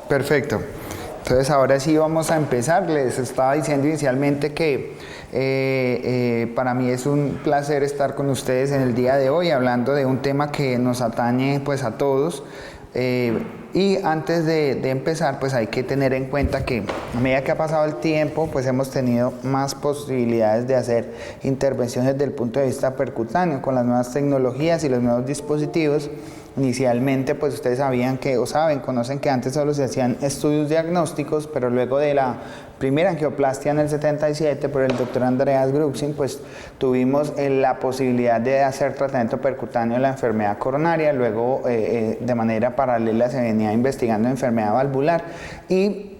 Perfecto. Entonces ahora sí vamos a empezar. Les estaba diciendo inicialmente que para mí es un placer estar con ustedes en el día de hoy hablando de un tema que nos atañe pues a todos. Y antes de empezar, pues hay que tener en cuenta que a medida que ha pasado el tiempo, pues hemos tenido más posibilidades de hacer intervenciones desde el punto de vista percutáneo con las nuevas tecnologías y los nuevos dispositivos. Inicialmente, pues ustedes sabían que, o saben, conocen que antes solo se hacían estudios diagnósticos, pero luego de la primera angioplastia en el 77 por el doctor Andreas Gruxin, pues tuvimos la posibilidad de hacer tratamiento percutáneo de la enfermedad coronaria. Luego, de manera paralela, se venía investigando enfermedad valvular y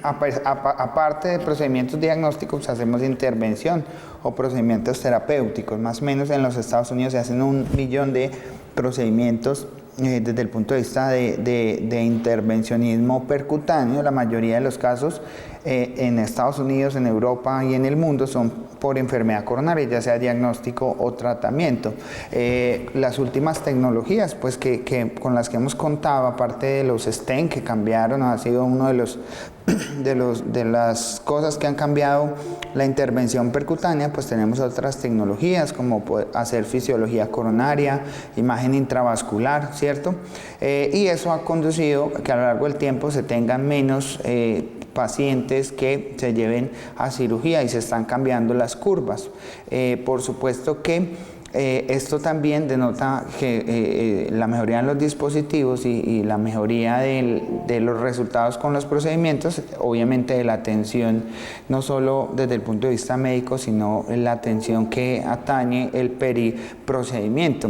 aparte de procedimientos diagnósticos, hacemos intervención o procedimientos terapéuticos. Más o menos en los Estados Unidos se hacen 1 millón de procedimientos desde el punto de vista de intervencionismo percutáneo. La mayoría de los casos en Estados Unidos, en Europa y en el mundo son por enfermedad coronaria, ya sea diagnóstico o tratamiento. Las últimas tecnologías pues con las que hemos contado, aparte de los stent que cambiaron, ha sido uno de las cosas que han cambiado la intervención percutánea. Pues tenemos otras tecnologías como hacer fisiología coronaria, imagen intravascular, ¿cierto? Y eso ha conducido a que a lo largo del tiempo se tengan menos pacientes que se lleven a cirugía y se están cambiando las curvas. Por supuesto que esto también denota que la mejoría en los dispositivos y la mejoría de los resultados con los procedimientos, obviamente de la atención, no solo desde el punto de vista médico, sino la atención que atañe el periprocedimiento.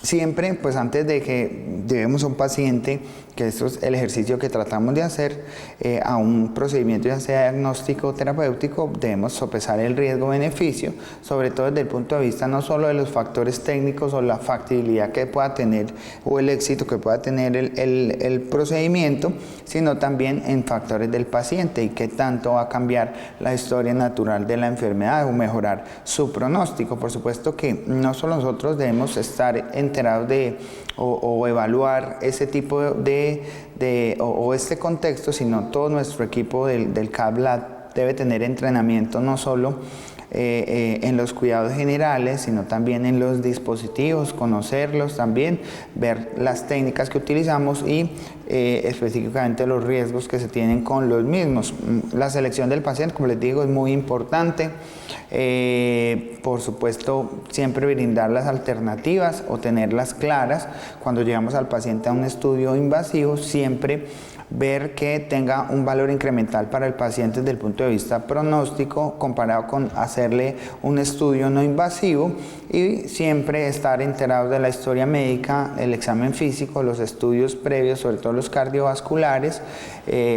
Siempre, pues antes de que llevemos a un paciente, que esto es el ejercicio que tratamos de hacer, a un procedimiento ya sea diagnóstico o terapéutico, debemos sopesar el riesgo-beneficio, sobre todo desde el punto de vista no solo de los factores técnicos o la factibilidad que pueda tener o el éxito que pueda tener el procedimiento, sino también en factores del paciente y qué tanto va a cambiar la historia natural de la enfermedad o mejorar su pronóstico. Por supuesto que no solo nosotros debemos estar enterados o evaluar ese tipo o este contexto, sino todo nuestro equipo del CAP-LAB debe tener entrenamiento no solo en los cuidados generales, sino también en los dispositivos, conocerlos también, ver las técnicas que utilizamos y específicamente los riesgos que se tienen con los mismos. La selección del paciente, como les digo, es muy importante. Por supuesto, siempre brindar las alternativas o tenerlas claras. Cuando llegamos al paciente a un estudio invasivo, siempre ver que tenga un valor incremental para el paciente desde el punto de vista pronóstico comparado con hacerle un estudio no invasivo, y siempre estar enterados de la historia médica, el examen físico, los estudios previos, sobre todo los cardiovasculares,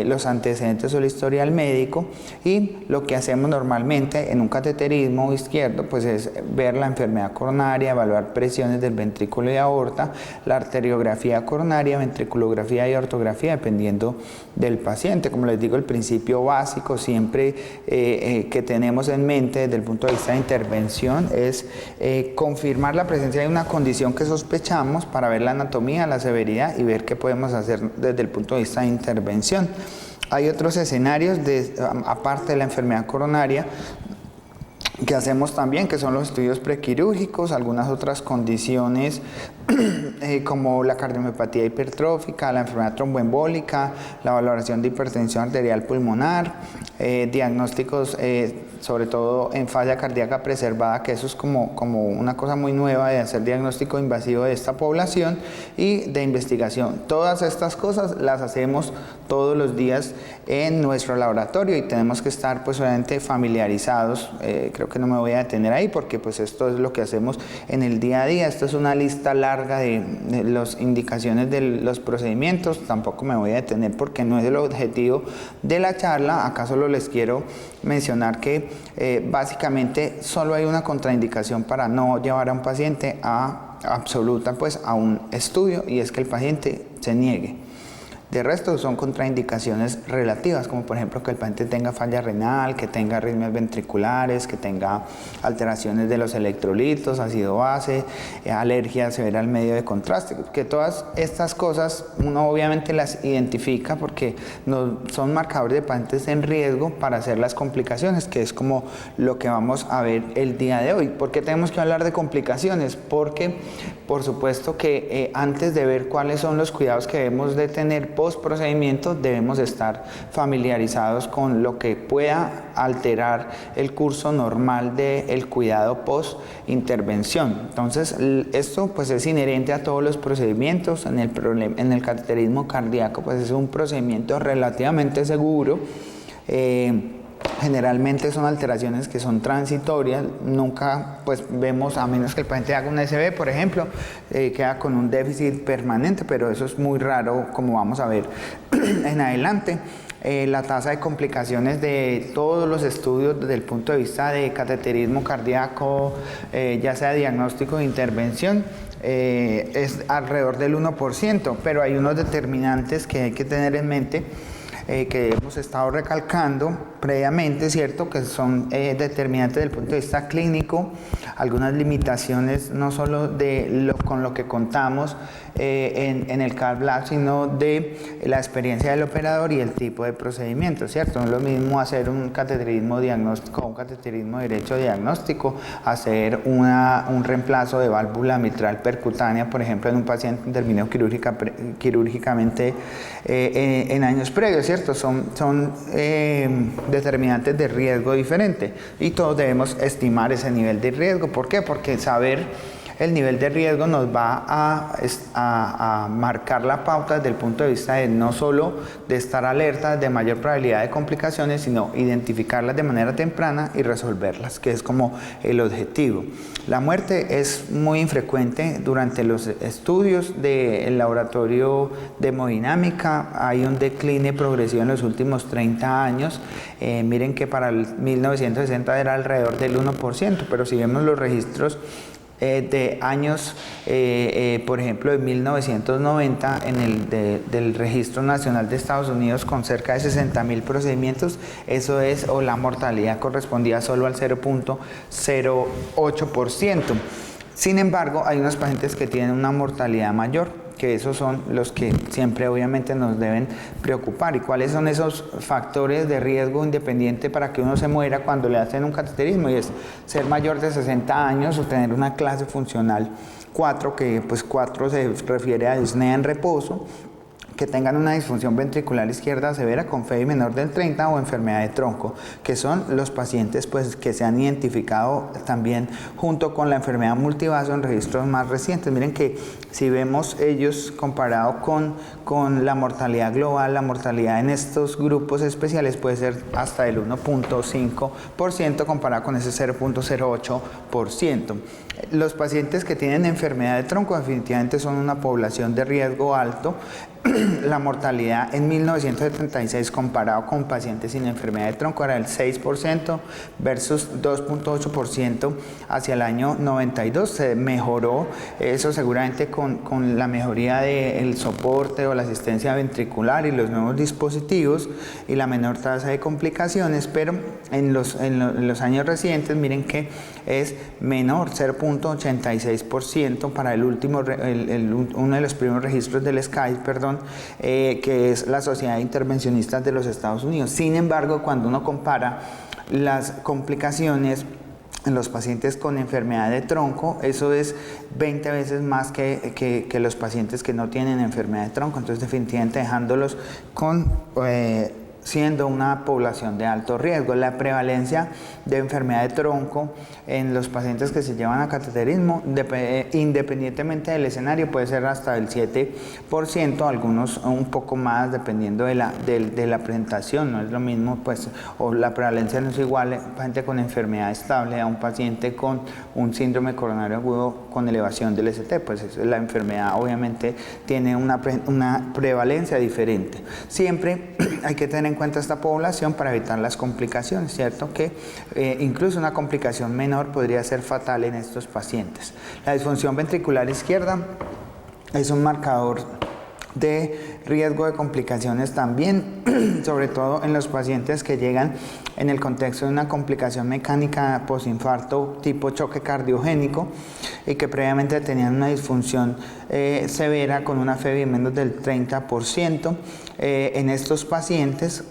los antecedentes o el historial médico. Y lo que hacemos normalmente en un cateterismo izquierdo pues es ver la enfermedad coronaria, evaluar presiones del ventrículo y aorta, la arteriografía coronaria, ventriculografía y ortografía dependiendo del paciente. Como les digo, el principio básico siempre que tenemos en mente desde el punto de vista de intervención es confirmar la presencia de una condición que sospechamos para ver la anatomía, la severidad y ver qué podemos hacer desde el punto de vista de intervención. Hay otros escenarios aparte de la enfermedad coronaria que hacemos también, que son los estudios prequirúrgicos, algunas otras condiciones como la cardiomiopatía hipertrófica, la enfermedad tromboembólica, la valoración de hipertensión arterial pulmonar, diagnósticos sobre todo en falla cardíaca preservada, que eso es como una cosa muy nueva de hacer diagnóstico invasivo de esta población, y de investigación. Todas estas cosas las hacemos todos los días en nuestro laboratorio y tenemos que estar pues obviamente familiarizados. Creo que no me voy a detener ahí porque pues esto es lo que hacemos en el día a día. Esto es una lista larga de las indicaciones de los procedimientos. Tampoco me voy a detener porque no es el objetivo de la charla. Acá solo les quiero mencionar que básicamente solo hay una contraindicación para no llevar a un paciente absoluta pues a un estudio, y es que el paciente se niegue. De resto son contraindicaciones relativas, como por ejemplo que el paciente tenga falla renal, que tenga arritmias ventriculares, que tenga alteraciones de los electrolitos, ácido base, alergia severa al medio de contraste, que todas estas cosas uno obviamente las identifica porque no, son marcadores de pacientes en riesgo para hacer las complicaciones, que es como lo que vamos a ver el día de hoy. ¿Por qué tenemos que hablar de complicaciones? Porque por supuesto que antes de ver cuáles son los cuidados que debemos de tener post procedimiento, debemos estar familiarizados con lo que pueda alterar el curso normal del cuidado post intervención. Entonces esto pues es inherente a todos los procedimientos. En el cateterismo cardíaco pues es un procedimiento relativamente seguro. Generalmente son alteraciones que son transitorias, nunca pues vemos, a menos que el paciente haga un SB, por ejemplo, queda con un déficit permanente, pero eso es muy raro, como vamos a ver en adelante. La tasa de complicaciones de todos los estudios desde el punto de vista de cateterismo cardíaco, ya sea diagnóstico o intervención, es alrededor del 1%, pero hay unos determinantes que hay que tener en mente, que hemos estado recalcando previamente, ¿cierto? Que son determinantes desde el punto de vista clínico, algunas limitaciones no solo con lo que contamos en el cath lab, sino de la experiencia del operador y el tipo de procedimiento, ¿cierto? No es lo mismo hacer un cateterismo diagnóstico o un cateterismo derecho diagnóstico, hacer un reemplazo de válvula mitral percutánea, por ejemplo, en un paciente intervenido quirúrgicamente en años previos, ¿cierto? Son determinantes de riesgo diferente y todos debemos estimar ese nivel de riesgo. ¿Por qué? Porque saber el nivel de riesgo nos va a marcar la pauta desde el punto de vista de no solo de estar alerta de mayor probabilidad de complicaciones, sino identificarlas de manera temprana y resolverlas, que es como el objetivo. La muerte es muy infrecuente durante los estudios del laboratorio de hemodinámica. Hay un decline progresivo en los últimos 30 años. Miren que para el 1960 era alrededor del 1%, pero si vemos los registros de años, por ejemplo, de 1990 del Registro Nacional de Estados Unidos con cerca de 60.000 procedimientos, eso es, o la mortalidad correspondía solo al 0.08%. Sin embargo, hay unos pacientes que tienen una mortalidad mayor, que esos son los que siempre obviamente nos deben preocupar. ¿Y cuáles son esos factores de riesgo independiente para que uno se muera cuando le hacen un cateterismo? Y es ser mayor de 60 años o tener una clase funcional 4, que pues 4 se refiere a disnea en reposo, que tengan una disfunción ventricular izquierda severa con FEBI menor del 30 o enfermedad de tronco, que son los pacientes pues, que se han identificado también junto con la enfermedad multivaso en registros más recientes. Miren que si vemos ellos comparado con la mortalidad global, la mortalidad en estos grupos especiales puede ser hasta el 1.5% comparado con ese 0.08%. Los pacientes que tienen enfermedad de tronco definitivamente son una población de riesgo alto. La mortalidad en 1976 comparado con pacientes sin enfermedad de tronco era del 6% versus 2.8% hacia el año 92. Se mejoró eso seguramente con la mejoría del soporte o la asistencia ventricular y los nuevos dispositivos y la menor tasa de complicaciones, pero en los años recientes miren que es menor, 0.86% para el último, uno de los primeros registros del SCAI, que es la Sociedad de Intervencionistas de los Estados Unidos. Sin embargo, cuando uno compara las complicaciones en los pacientes con enfermedad de tronco, eso es 20 veces más que los pacientes que no tienen enfermedad de tronco. Entonces, definitivamente dejándolos siendo una población de alto riesgo. La prevalencia de enfermedad de tronco en los pacientes que se llevan a cateterismo, independientemente del escenario, puede ser hasta el 7%, algunos un poco más dependiendo de la presentación. No es lo mismo, pues, o la prevalencia no es igual un paciente con enfermedad estable a un paciente con un síndrome coronario agudo con elevación del ST, pues la enfermedad obviamente tiene una prevalencia diferente. Siempre hay que tener en cuenta esta población para evitar las complicaciones, ¿cierto? Que incluso una complicación menor podría ser fatal en estos pacientes. La disfunción ventricular izquierda es un marcador de riesgo de complicaciones también, sobre todo en los pacientes que llegan en el contexto de una complicación mecánica posinfarto tipo choque cardiogénico y que previamente tenían una disfunción severa con una FEBI menos del 30%. En estos pacientes,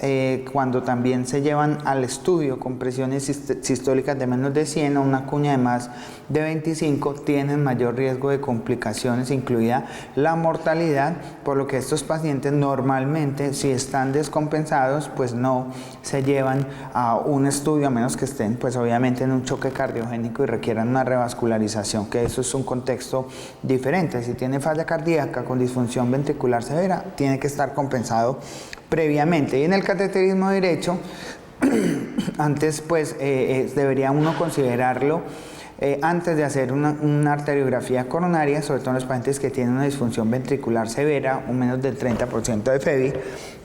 cuando también se llevan al estudio con presiones sistólicas de menos de 100 o una cuña de más de 25, tienen mayor riesgo de complicaciones, incluida la mortalidad, por lo que estos pacientes normalmente, si están descompensados, pues no se llevan a un estudio, a menos que estén pues obviamente en un choque cardiogénico y requieran una revascularización, que eso es un contexto diferente. Si tiene falla cardíaca con disfunción ventricular severa, tiene que estar compensado previamente. Y en el cateterismo derecho, antes pues debería uno considerarlo antes de hacer una arteriografía coronaria, sobre todo en los pacientes que tienen una disfunción ventricular severa, o menos del 30% de FEBI,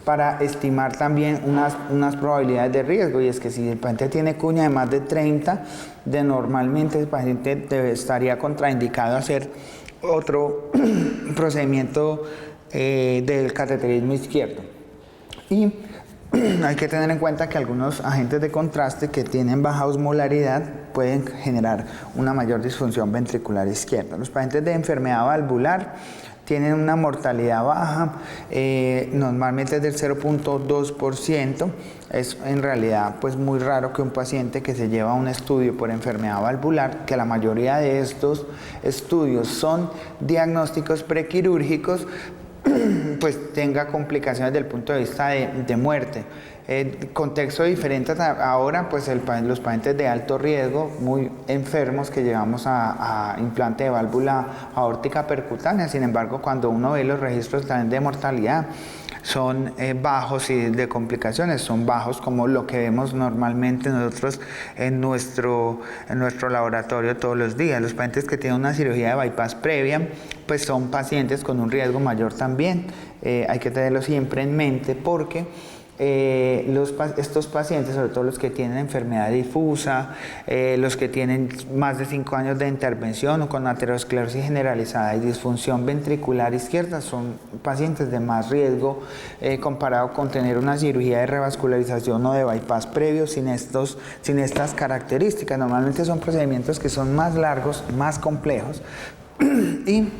para estimar también unas probabilidades de riesgo. Y es que si el paciente tiene cuña de más de 30, normalmente el paciente estaría contraindicado a hacer otro procedimiento del cateterismo izquierdo. Y hay que tener en cuenta que algunos agentes de contraste que tienen baja osmolaridad pueden generar una mayor disfunción ventricular izquierda. Los pacientes de enfermedad valvular tienen una mortalidad baja, normalmente es del 0.2%. Es en realidad pues muy raro que un paciente que se lleva a un estudio por enfermedad valvular, que la mayoría de estos estudios son diagnósticos prequirúrgicos, pues tenga complicaciones desde el punto de vista de muerte. Contexto diferente ahora, pues los pacientes de alto riesgo, muy enfermos que llevamos a implante de válvula aórtica percutánea. Sin embargo, cuando uno ve los registros también de mortalidad, son bajos, y de complicaciones son bajos, como lo que vemos normalmente nosotros en nuestro laboratorio todos los días. Los pacientes que tienen una cirugía de bypass previa, pues son pacientes con un riesgo mayor también. Hay que tenerlo siempre en mente, porque estos pacientes, sobre todo los que tienen enfermedad difusa, los que tienen más de 5 años de intervención o con aterosclerosis generalizada y disfunción ventricular izquierda, son pacientes de más riesgo comparado con tener una cirugía de revascularización o de bypass previo sin estas características. Normalmente son procedimientos que son más largos, más complejos y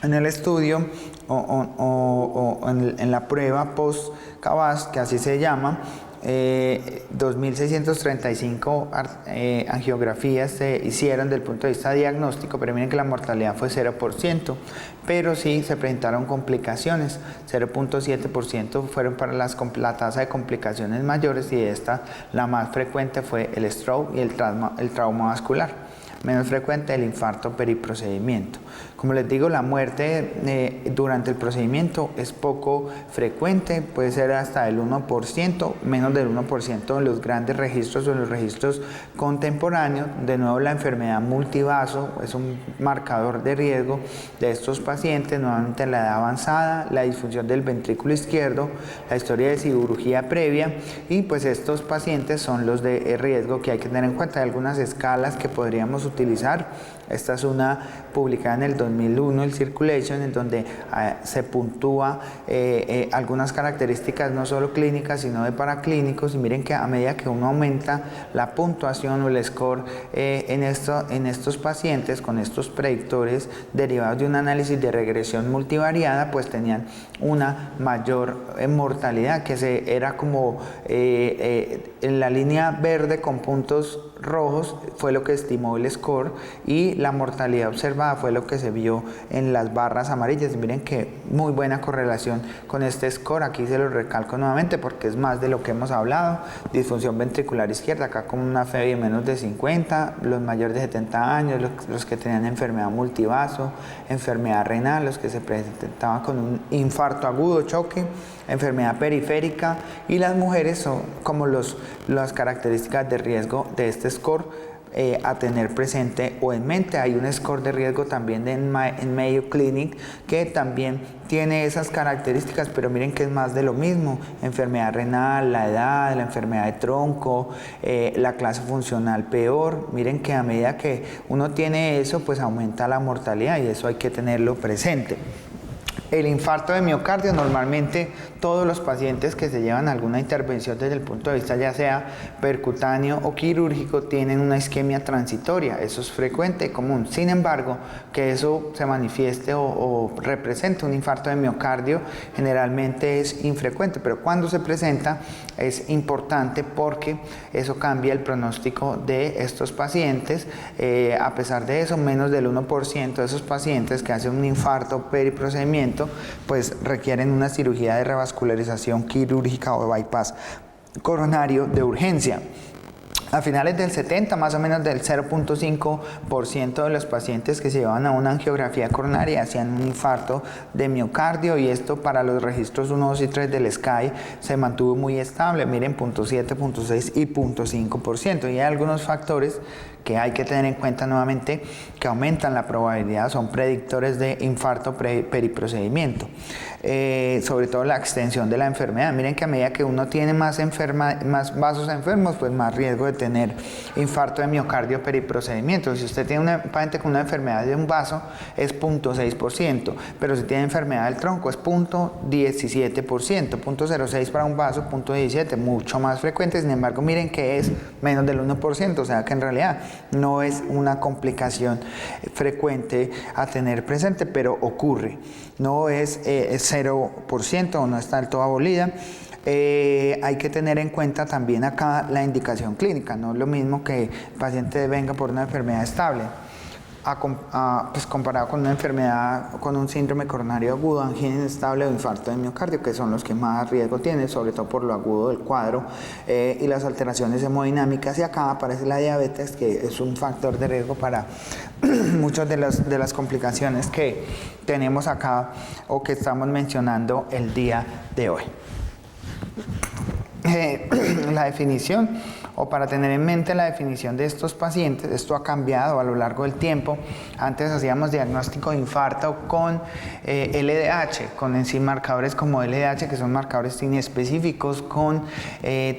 en el estudio en la prueba post-CABAS, que así se llama, 2.635 angiografías se hicieron desde el punto de vista diagnóstico, pero miren que la mortalidad fue 0%, pero sí se presentaron complicaciones. 0.7% fueron para la tasa de complicaciones mayores, y de esta la más frecuente fue el stroke y el trauma vascular. Menos frecuente el infarto periprocedimiento. Como les digo, la muerte durante el procedimiento es poco frecuente, puede ser hasta el 1%, menos del 1% en los grandes registros o en los registros contemporáneos. De nuevo, la enfermedad multivaso es un marcador de riesgo de estos pacientes, normalmente la edad avanzada, la disfunción del ventrículo izquierdo, la historia de cirugía previa, y pues estos pacientes son los de riesgo que hay que tener en cuenta. Hay algunas escalas que podríamos utilizar. Esta es una publicada en el 2001, el Circulation, en donde se puntúa algunas características no solo clínicas, sino de paraclínicos, y miren que a medida que uno aumenta la puntuación o el score en estos pacientes con estos predictores derivados de un análisis de regresión multivariada, pues tenían una mayor mortalidad, que era como en la línea verde con puntos rojos fue lo que estimó el score, y la mortalidad observada fue lo que se vio en las barras amarillas. Miren que muy buena correlación con este score. Aquí se lo recalco nuevamente porque es más de lo que hemos hablado. Disfunción ventricular izquierda, acá con una FEBI de menos de 50, los mayores de 70 años, los que tenían enfermedad multivaso, enfermedad renal, los que se presentaban con un infarto agudo, choque, enfermedad periférica, y las mujeres son como las características de riesgo de este score a tener presente o en mente. Hay un score de riesgo también en Mayo Clinic que también tiene esas características, pero miren que es más de lo mismo: enfermedad renal, la edad, la enfermedad de tronco, la clase funcional peor. Miren que a medida que uno tiene eso, pues aumenta la mortalidad, y eso hay que tenerlo presente. El infarto de miocardio, normalmente todos los pacientes que se llevan alguna intervención desde el punto de vista ya sea percutáneo o quirúrgico tienen una isquemia transitoria. Eso es frecuente y común. Sin embargo, que eso se manifieste o represente un infarto de miocardio generalmente es infrecuente, pero cuando se presenta es importante porque eso cambia el pronóstico de estos pacientes. A pesar de eso, menos del 1% de esos pacientes que hacen un infarto periprocedimiento pues requieren una cirugía de revascularización quirúrgica o bypass coronario de urgencia. A finales del 70, más o menos del 0.5% de los pacientes que se llevaban a una angiografía coronaria hacían un infarto de miocardio, y esto para los registros 1, 2 y 3 del SCAI se mantuvo muy estable, miren 0.7, 0.6 y 0.5%. Y hay algunos factores que hay que tener en cuenta nuevamente que aumentan la probabilidad, son predictores de infarto periprocedimiento. Sobre todo la extensión de la enfermedad. Miren que a medida que uno tiene más vasos enfermos, pues más riesgo de tener infarto de miocardio periprocedimiento. Si usted tiene un paciente con una enfermedad de un vaso, es 0.6%, pero si tiene enfermedad del tronco es 0.17%, 0.06 para un vaso, 0.17, mucho más frecuente. Sin embargo, miren que es menos del 1%, o sea que en realidad no es una complicación frecuente a tener presente, pero ocurre. No es 0% o no está del todo abolida. Hay que tener en cuenta también acá la indicación clínica. No es lo mismo que el paciente venga por una enfermedad estable pues comparado con una enfermedad, con un síndrome coronario agudo, angina inestable o infarto de miocardio, que son los que más riesgo tienen, sobre todo por lo agudo del cuadro y las alteraciones hemodinámicas. Y acá aparece la diabetes, que es un factor de riesgo para muchas de las complicaciones que tenemos acá o que estamos mencionando el día de hoy. La definición, o para tener en mente la definición de estos pacientes, esto ha cambiado a lo largo del tiempo. Antes hacíamos diagnóstico de infarto con LDH, con marcadores como LDH, que son marcadores inespecíficos, con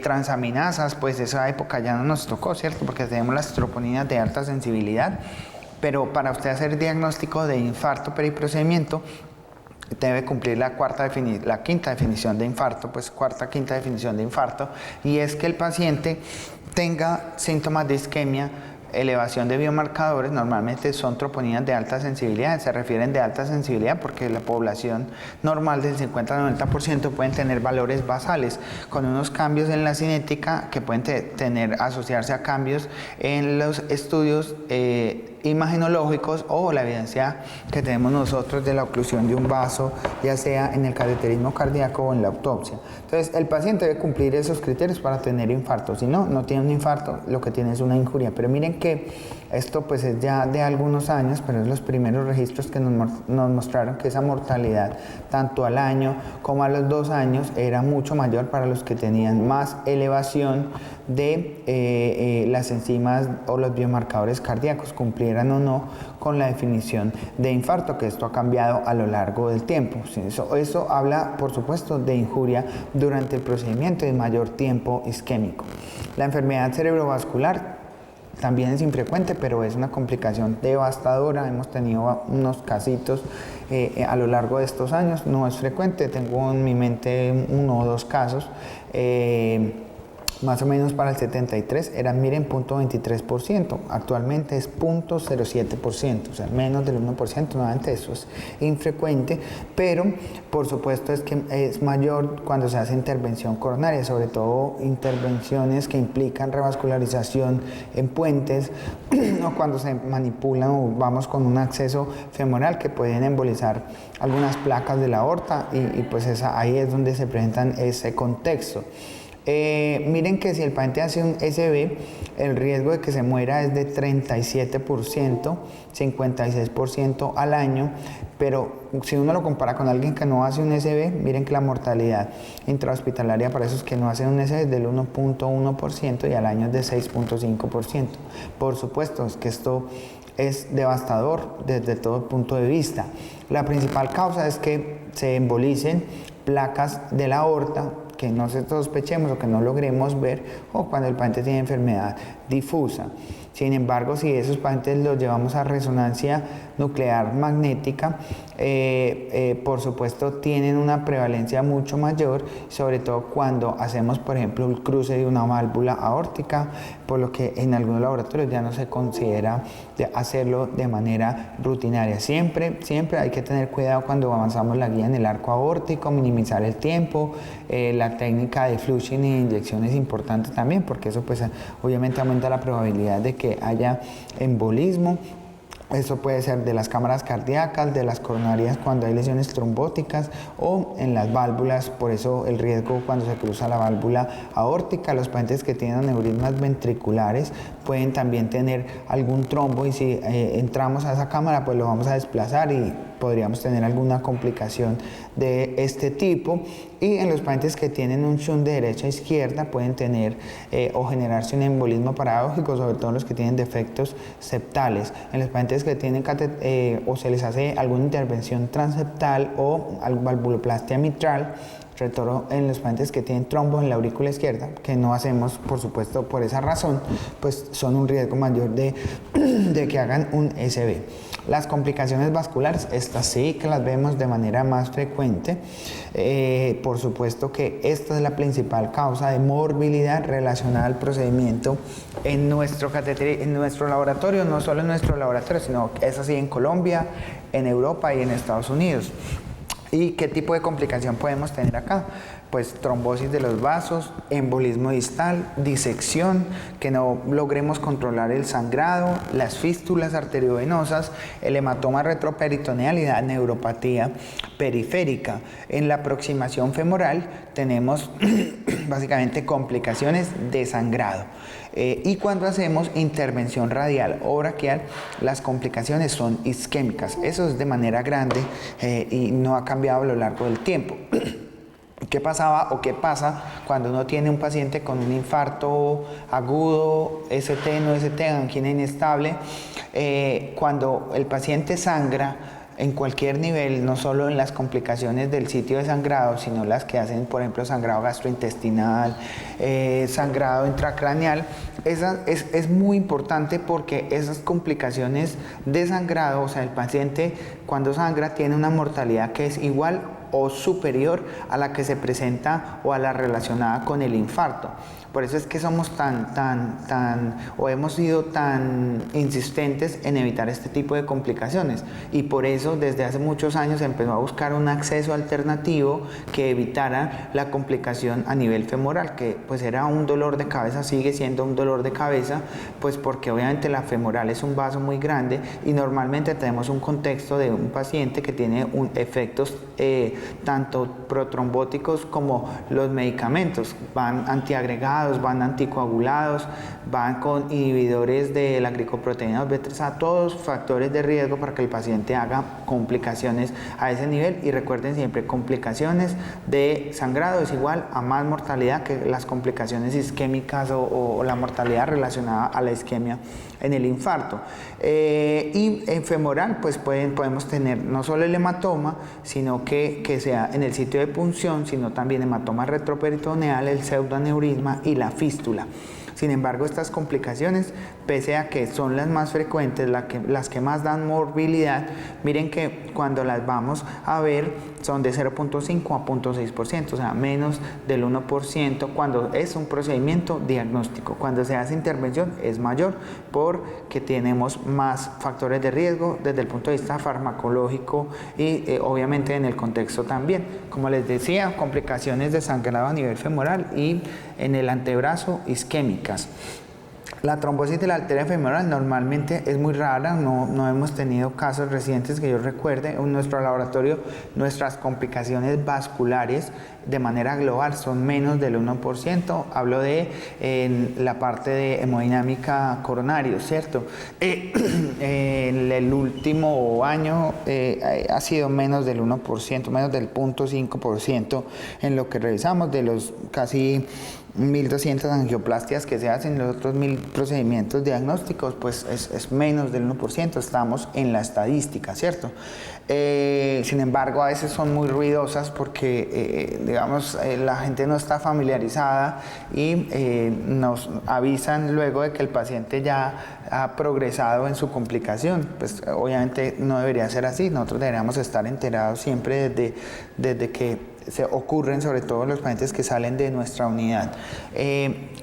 transaminasas. Pues esa época ya no nos tocó, ¿cierto? Porque tenemos las troponinas de alta sensibilidad. Pero para usted hacer diagnóstico de infarto periprocedimiento, debe cumplir la quinta definición de infarto, quinta definición de infarto, y es que el paciente tenga síntomas de isquemia, elevación de biomarcadores. Normalmente son troponinas de alta sensibilidad, se refieren de alta sensibilidad porque la población normal del 50-90% pueden tener valores basales con unos cambios en la cinética que pueden asociarse a cambios en los estudios imagenológicos o la evidencia que tenemos nosotros de la oclusión de un vaso, ya sea en el cateterismo cardíaco o en la autopsia. Entonces el paciente debe cumplir esos criterios para tener infarto. Si no tiene un infarto, lo que tiene es una injuria. Pero miren que esto pues es ya de algunos años, pero es los primeros registros que nos mostraron que esa mortalidad tanto al año como a los 2 años era mucho mayor para los que tenían más elevación de las enzimas o los biomarcadores cardíacos, cumplieran o no con la definición de infarto, que esto ha cambiado a lo largo del tiempo. Eso habla, por supuesto, de injuria durante el procedimiento y de mayor tiempo isquémico. La enfermedad cerebrovascular también es infrecuente, pero es una complicación devastadora. Hemos tenido unos casitos a lo largo de estos años. No es frecuente, tengo en mi mente 1 o 2 casos. Más o menos para el 73 eran, miren, 0.23%, actualmente es 0.07%, o sea, menos del 1%, nuevamente eso es infrecuente, pero por supuesto es que es mayor cuando se hace intervención coronaria, sobre todo intervenciones que implican revascularización en puentes o cuando se manipulan o vamos con un acceso femoral que pueden embolizar algunas placas de la aorta y pues ahí es donde se presentan ese contexto. Miren que si el paciente hace un SB, el riesgo de que se muera es de 37%, 56% al año, pero si uno lo compara con alguien que no hace un SB, miren que la mortalidad intrahospitalaria para esos que no hacen un SB es del 1.1% y al año es de 6.5%. Por supuesto, es que esto es devastador desde todo punto de vista. La principal causa es que se embolicen placas de la aorta, que no sospechemos o que no logremos ver, o cuando el paciente tiene enfermedad difusa. Sin embargo, si esos pacientes los llevamos a resonancia nuclear magnética, por supuesto tienen una prevalencia mucho mayor, sobre todo cuando hacemos, por ejemplo, el cruce de una válvula aórtica, por lo que en algunos laboratorios ya no se considera de hacerlo de manera rutinaria. Siempre hay que tener cuidado cuando avanzamos la guía en el arco aórtico, minimizar el tiempo. La técnica de flushing y inyección es importante también, porque eso pues obviamente aumenta la probabilidad de que haya embolismo. Eso puede ser de las cámaras cardíacas, de las coronarias cuando hay lesiones trombóticas o en las válvulas, por eso el riesgo cuando se cruza la válvula aórtica. Los pacientes que tienen aneurismas ventriculares pueden también tener algún trombo y si entramos a esa cámara pues lo vamos a desplazar y podríamos tener alguna complicación de este tipo. Y en los pacientes que tienen un shunt de derecha a izquierda pueden tener o generarse un embolismo paradójico, sobre todo los que tienen defectos septales. En los pacientes que tienen o se les hace alguna intervención transeptal o valvuloplastia mitral, sobre todo en los pacientes que tienen trombos en la aurícula izquierda, que no hacemos por supuesto por esa razón, pues son un riesgo mayor de que hagan un SB. Las complicaciones vasculares, estas sí que las vemos de manera más frecuente. Por supuesto que esta es la principal causa de morbilidad relacionada al procedimiento en nuestro laboratorio, no solo en nuestro laboratorio, sino que es así en Colombia, en Europa y en Estados Unidos. ¿Y qué tipo de complicación podemos tener acá? Pues trombosis de los vasos, embolismo distal, disección, que no logremos controlar el sangrado, las fístulas arteriovenosas, el hematoma retroperitoneal y la neuropatía periférica. En la aproximación femoral tenemos básicamente complicaciones de sangrado. Y cuando hacemos intervención radial o braquial, las complicaciones son isquémicas. Eso es de manera grande y no ha cambiado a lo largo del tiempo. ¿Qué pasaba o qué pasa cuando uno tiene un paciente con un infarto agudo, ST, no ST, angina inestable? Cuando el paciente sangra en cualquier nivel, no solo en las complicaciones del sitio de sangrado, sino las que hacen, por ejemplo, sangrado gastrointestinal, sangrado intracraneal, es muy importante porque esas complicaciones de sangrado, o sea, el paciente cuando sangra tiene una mortalidad que es igual o superior a la que se presenta o a la relacionada con el infarto. Por eso es que somos o hemos sido tan insistentes en evitar este tipo de complicaciones, y por eso desde hace muchos años se empezó a buscar un acceso alternativo que evitara la complicación a nivel femoral, que pues era un dolor de cabeza, sigue siendo un dolor de cabeza, pues porque obviamente la femoral es un vaso muy grande y normalmente tenemos un contexto de un paciente que tiene efectos tanto protrombóticos como los medicamentos, van antiagregados, van anticoagulados, van con inhibidores de la glicoproteína B3A, todos factores de riesgo para que el paciente haga complicaciones a ese nivel. Y recuerden siempre, complicaciones de sangrado es igual a más mortalidad que las complicaciones isquémicas o la mortalidad relacionada a la isquemia en el infarto. Y en femoral pues podemos tener no solo el hematoma, sino que sea en el sitio de punción, sino también hematoma retroperitoneal, el pseudoaneurisma y la fístula. Sin embargo, estas complicaciones, pese a que son las más frecuentes, las que más dan morbilidad, miren que cuando las vamos a ver son de 0.5 a 0.6%, o sea, menos del 1% cuando es un procedimiento diagnóstico. Cuando se hace intervención es mayor porque tenemos más factores de riesgo desde el punto de vista farmacológico y obviamente en el contexto también. Como les decía, complicaciones de sangrado a nivel femoral y en el antebrazo isquémicas. La trombosis de la arteria femoral normalmente es muy rara, no hemos tenido casos recientes que yo recuerde. En nuestro laboratorio, nuestras complicaciones vasculares de manera global son menos del 1%. Hablo de la parte de hemodinámica coronario, ¿cierto? En el último año ha sido menos del 1%, menos del 0.5% en lo que revisamos de los casi 1.200 angioplastias que se hacen, los otros 1.000 procedimientos diagnósticos, pues es menos del 1%, estamos en la estadística, ¿cierto? Sin embargo, a veces son muy ruidosas porque, digamos, la gente no está familiarizada y nos avisan luego de que el paciente ya ha progresado en su complicación. Pues obviamente no debería ser así, nosotros deberíamos estar enterados siempre desde que se ocurren, sobre todo los pacientes que salen de nuestra unidad.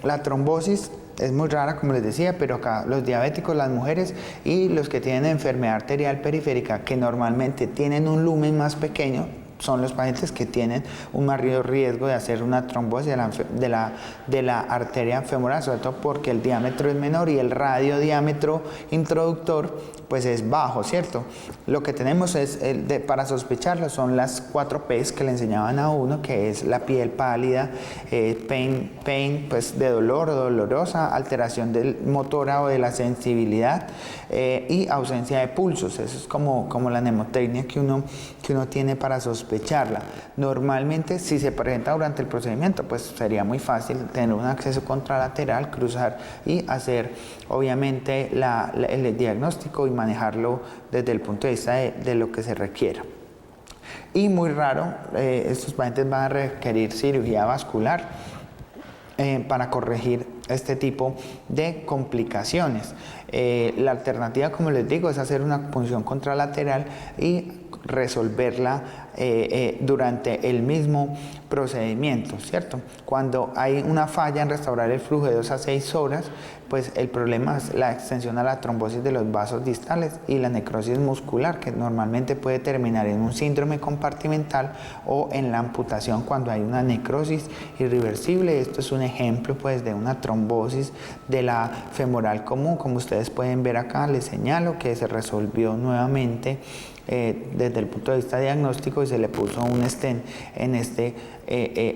La trombosis es muy rara, como les decía, pero acá los diabéticos, las mujeres y los que tienen enfermedad arterial periférica, que normalmente tienen un lumen más pequeño, son los pacientes que tienen un mayor riesgo de hacer una trombosis de la arteria femoral, sobre todo porque el diámetro es menor y el radiodiámetro introductor pues es bajo, ¿cierto? Lo que tenemos es, para sospecharlo, son las 4 P's que le enseñaban a uno, que es la piel pálida, pain, pues de dolor o dolorosa, alteración motora o de la sensibilidad y ausencia de pulsos. Eso es como la mnemotecnia que uno tiene para sospecharla. Normalmente, si se presenta durante el procedimiento, pues sería muy fácil tener un acceso contralateral, cruzar y hacer, obviamente, el diagnóstico y manejarlo desde el punto de vista de lo que se requiera. Y muy raro, estos pacientes van a requerir cirugía vascular para corregir este tipo de complicaciones. La alternativa, como les digo, es hacer una punción contralateral y resolverla durante el mismo procedimiento, ¿cierto? Cuando hay una falla en restaurar el flujo de 2 a 6 horas, pues el problema es la extensión a la trombosis de los vasos distales y la necrosis muscular, que normalmente puede terminar en un síndrome compartimental o en la amputación cuando hay una necrosis irreversible. Esto es un ejemplo pues de una trombosis de la femoral común. Como ustedes pueden ver acá, les señalo que se resolvió nuevamente desde el punto de vista diagnóstico y se le puso un stent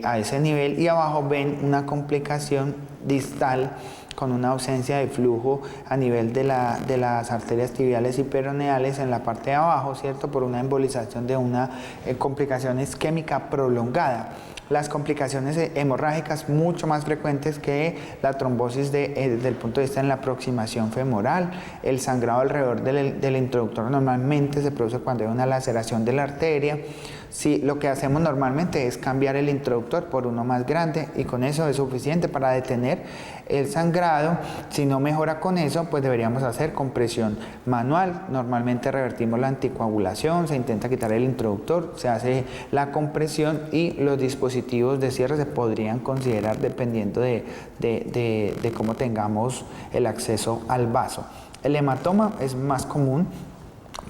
a ese nivel, y abajo ven una complicación distal con una ausencia de flujo a nivel de las arterias tibiales y peroneales en la parte de abajo, ¿cierto? Por una embolización de una complicación isquémica prolongada. Las complicaciones hemorrágicas mucho más frecuentes que la trombosis desde el punto de vista en la aproximación femoral. El sangrado alrededor del introductor normalmente se produce cuando hay una laceración de la arteria. Sí, lo que hacemos normalmente es cambiar el introductor por uno más grande y con eso es suficiente para detener el sangrado. Si no mejora con eso, pues deberíamos hacer compresión manual. Normalmente revertimos la anticoagulación, se intenta quitar el introductor, se hace la compresión y los dispositivos de cierre se podrían considerar dependiendo de cómo tengamos el acceso al vaso. El hematoma es más común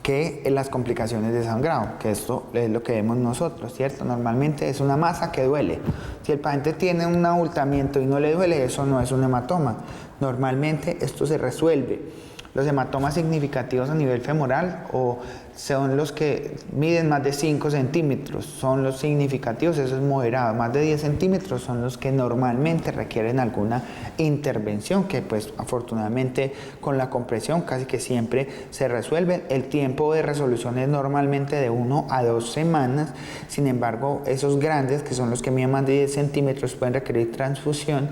que las complicaciones de sangrado, que esto es lo que vemos nosotros, ¿cierto? Normalmente es una masa que duele. Si el paciente tiene un abultamiento y no le duele, eso no es un hematoma. Normalmente esto se resuelve. Los hematomas significativos a nivel femoral son los que miden más de 5 centímetros, son los significativos, eso es moderado. Más de 10 centímetros son los que normalmente requieren alguna intervención, que pues afortunadamente con la compresión casi que siempre se resuelven. El tiempo de resolución es normalmente de 1 a 2 semanas, sin embargo esos grandes, que son los que miden más de 10 centímetros, pueden requerir transfusión.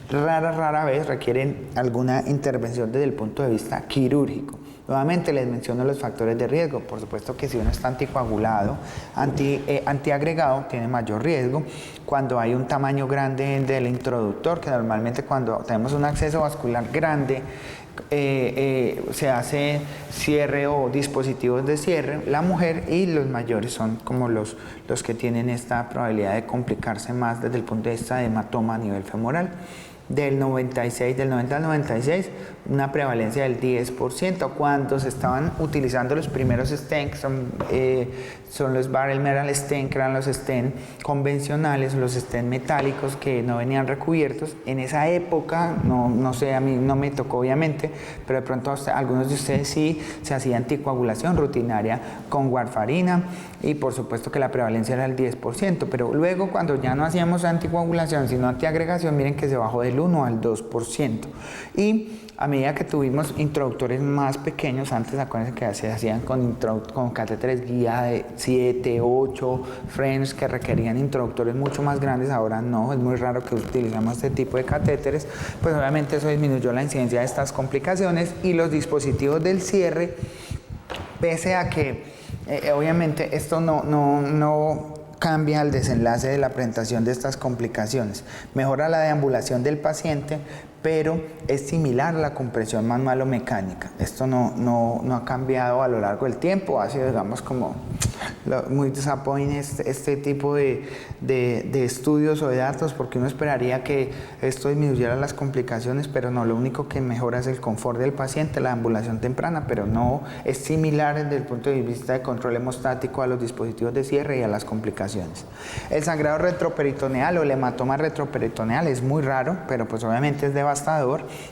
Rara vez requieren alguna intervención desde el punto de vista quirúrgico. Nuevamente les menciono los factores de riesgo. Por supuesto que si uno está anticoagulado, antiagregado, tiene mayor riesgo. Cuando hay un tamaño grande del introductor, que normalmente cuando tenemos un acceso vascular grande, se hace cierre o dispositivos de cierre, la mujer, y los mayores son como los que tienen esta probabilidad de complicarse más desde el punto de vista de hematoma a nivel femoral. Del 90 al 96, una prevalencia del 10%. Cuando se estaban utilizando los primeros stents, son los barrel metal stent, que eran los stent convencionales, los stent metálicos que no venían recubiertos. En esa época, no sé, a mí no me tocó obviamente, pero de pronto algunos de ustedes sí, se hacía anticoagulación rutinaria con warfarina, y por supuesto que la prevalencia era el 10%, pero luego cuando ya no hacíamos anticoagulación sino antiagregación, miren que se bajó del del 1 al 2%. Y a medida que tuvimos introductores más pequeños, antes acuérdense que se hacían con catéteres guía de 7, 8 French, que requerían introductores mucho más grandes, ahora no, es muy raro que utilizamos este tipo de catéteres, pues obviamente eso disminuyó la incidencia de estas complicaciones. Y los dispositivos del cierre, pese a que obviamente esto no cambia el desenlace de la presentación de estas complicaciones, mejora la deambulación del paciente, pero es similar a la compresión manual o mecánica. Esto no ha cambiado a lo largo del tiempo, ha sido, digamos, como muy disappointing este tipo de estudios o de datos, porque uno esperaría que esto disminuyera las complicaciones, pero no, lo único que mejora es el confort del paciente, la ambulación temprana, pero no es similar desde el punto de vista de control hemostático a los dispositivos de cierre y a las complicaciones. El sangrado retroperitoneal o el hematoma retroperitoneal es muy raro, pero pues obviamente es devastador.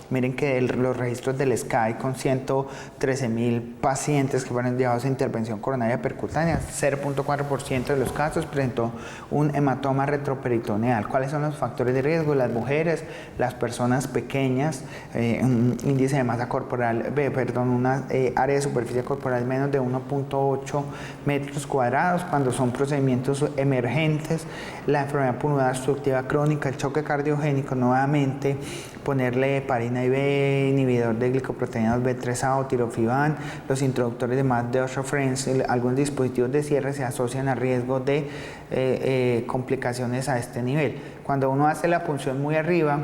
Miren que los registros del SCAI con 113.000 pacientes que fueron llevados a intervención coronaria percutánea, 0.4% de los casos presentó un hematoma retroperitoneal. ¿Cuáles son los factores de riesgo? Las mujeres, las personas pequeñas, un índice de masa corporal, una área de superficie corporal menos de 1.8 metros cuadrados, cuando son procedimientos emergentes, la enfermedad pulmonar obstructiva crónica, el choque cardiogénico, nuevamente ponerle heparina IV, inhibidor de glicoproteínas B3A o tirofiban, los introductores de más de 8 French, algunos dispositivos de cierre se asocian a riesgo de complicaciones a este nivel. Cuando uno hace la punción muy arriba,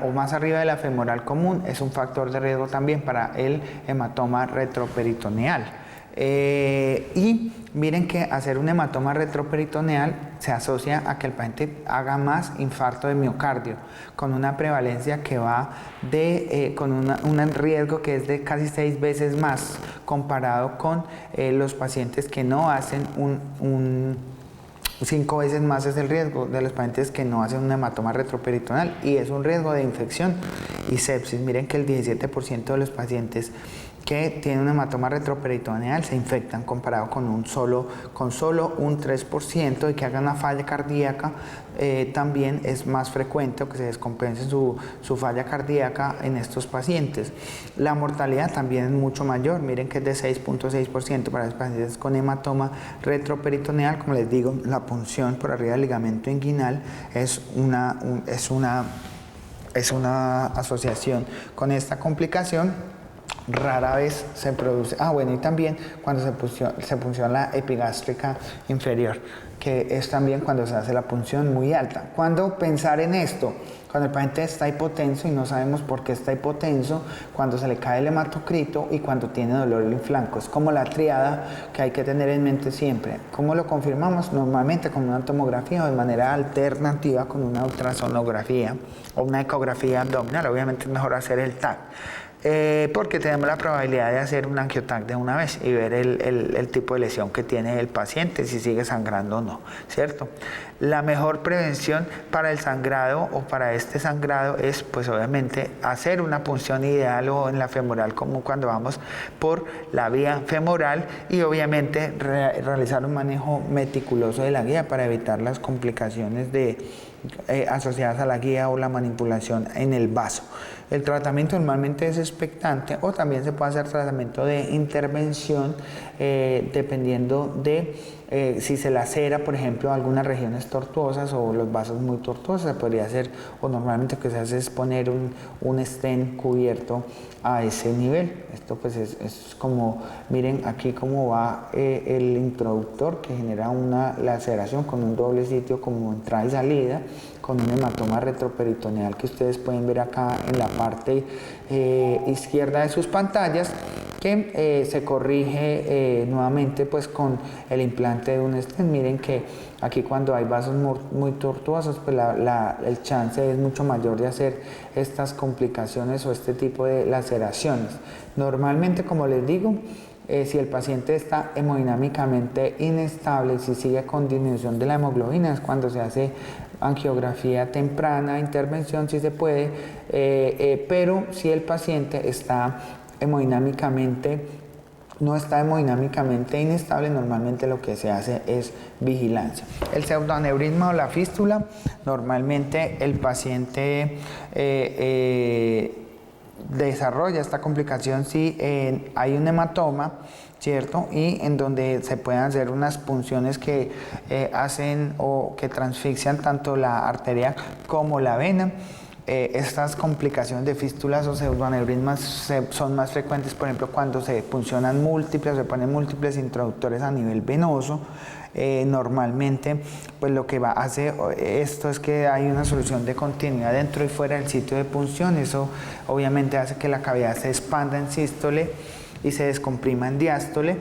o más arriba de la femoral común, es un factor de riesgo también para el hematoma retroperitoneal. Y miren que hacer un hematoma retroperitoneal se asocia a que el paciente haga más infarto de miocardio, con una prevalencia que va con un riesgo que es de casi 6 veces más comparado con los pacientes que no hacen 5 veces más es el riesgo de los pacientes que no hacen un hematoma retroperitoneal, y es un riesgo de infección y sepsis. Miren que el 17% de los pacientes que tienen un hematoma retroperitoneal se infectan, comparado con solo un 3%, y que hagan una falla cardíaca también es más frecuente, o que se descompense su falla cardíaca en estos pacientes. La mortalidad también es mucho mayor, miren que es de 6.6% para los pacientes con hematoma retroperitoneal. Como les digo, la punción por arriba del ligamento inguinal es una asociación con esta complicación. Rara vez se produce, y también cuando se punciona la epigástrica inferior, que es también cuando se hace la punción muy alta. ¿Cuándo pensar en esto? Cuando el paciente está hipotenso y no sabemos por qué está hipotenso, cuando se le cae el hematocrito y cuando tiene dolor en el flanco. Es como la triada que hay que tener en mente siempre. ¿Cómo lo confirmamos? Normalmente con una tomografía, o de manera alternativa con una ultrasonografía o una ecografía abdominal. Obviamente es mejor hacer el TAC. Porque tenemos la probabilidad de hacer un angiotac de una vez y ver el tipo de lesión que tiene el paciente, si sigue sangrando o no, ¿cierto? La mejor prevención para el sangrado o para este sangrado es, pues obviamente, hacer una punción ideal o en la femoral común cuando vamos por la vía femoral, y obviamente realizar un manejo meticuloso de la guía para evitar las complicaciones asociadas a la guía o la manipulación en el vaso. El tratamiento normalmente es expectante, o también se puede hacer tratamiento de intervención dependiendo de si se lacera, por ejemplo, algunas regiones tortuosas o los vasos muy tortuosos. Se podría hacer, o normalmente lo que se hace es poner un stent cubierto a ese nivel. Esto pues es como, miren aquí cómo va el introductor, que genera una laceración con un doble sitio como entrada y salida, con un hematoma retroperitoneal que ustedes pueden ver acá en la parte izquierda de sus pantallas, que se corrige nuevamente pues con el implante de un stent. Miren que aquí, cuando hay vasos muy tortuosos, pues el chance es mucho mayor de hacer estas complicaciones o este tipo de laceraciones. Normalmente, como les digo, si el paciente está hemodinámicamente inestable, si sigue con disminución de la hemoglobina, es cuando se hace angiografía temprana, intervención si se puede, pero si el paciente está hemodinámicamente no está hemodinámicamente inestable, normalmente lo que se hace es vigilancia. El pseudoaneurisma o la fístula, normalmente el paciente desarrolla esta complicación si hay un hematoma, ¿cierto? Y en donde se pueden hacer unas punciones que hacen o que transfixian tanto la arteria como la vena. Estas complicaciones de fístulas o pseudoaneurismas son más frecuentes, por ejemplo, cuando se puncionan múltiples, se ponen múltiples introductores a nivel venoso. Normalmente, pues lo que hace esto es que hay una solución de continuidad dentro y fuera del sitio de punción. Eso obviamente hace que la cavidad se expanda en sístole y se descomprima en diástole.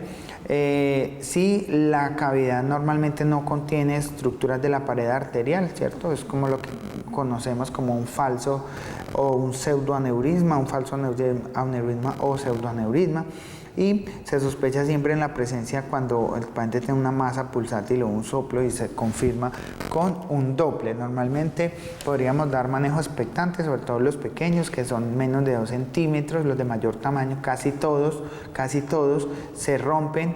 Si la cavidad normalmente no contiene estructuras de la pared arterial, ¿cierto? Es como lo que conocemos como un falso o un pseudoaneurisma, un falso aneurisma o pseudoaneurisma. Y se sospecha siempre en la presencia cuando el paciente tiene una masa pulsátil o un soplo y se confirma con un Doppler. Normalmente podríamos dar manejo expectante, sobre todo los pequeños que son menos de 2 centímetros, los de mayor tamaño casi todos se rompen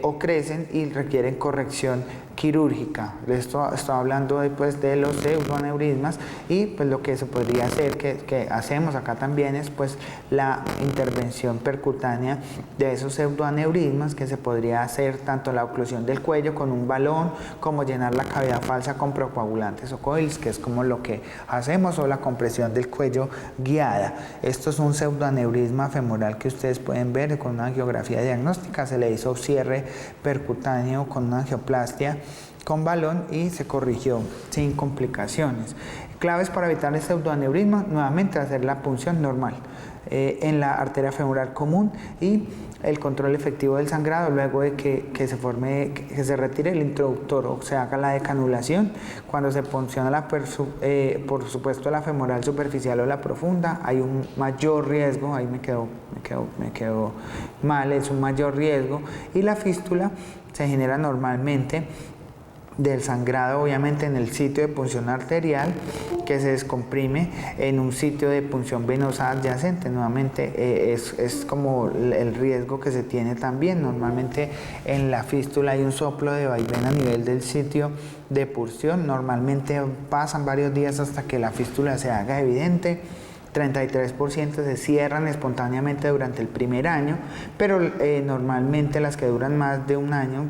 o crecen y requieren corrección quirúrgica. Esto estoy hablando después de los pseudoaneurismas y pues lo que se podría hacer, que hacemos acá también es pues la intervención percutánea de esos pseudoaneurismas, que se podría hacer tanto la oclusión del cuello con un balón como llenar la cavidad falsa con procoagulantes o coils, que es como lo que hacemos, o la compresión del cuello guiada. Esto es un pseudoaneurisma femoral que ustedes pueden ver con una angiografía diagnóstica. Se le hizo cierre percutáneo con una angioplastia con balón y se corrigió sin complicaciones. Claves para evitar el pseudoaneurisma: nuevamente hacer la punción normal en la arteria femoral común y el control efectivo del sangrado luego de que se retire el introductor o se haga la decanulación. Cuando se punciona por supuesto la femoral superficial o la profunda, hay un mayor riesgo, ahí me quedó mal, es un mayor riesgo, y la fístula se genera normalmente del sangrado, obviamente en el sitio de punción arterial, que se descomprime en un sitio de punción venosa adyacente. Nuevamente es como el riesgo que se tiene también. Normalmente en la fístula hay un soplo de vaivén a nivel del sitio de punción. Normalmente pasan varios días hasta que la fístula se haga evidente. 33% se cierran espontáneamente durante el primer año, pero normalmente las que duran más de un año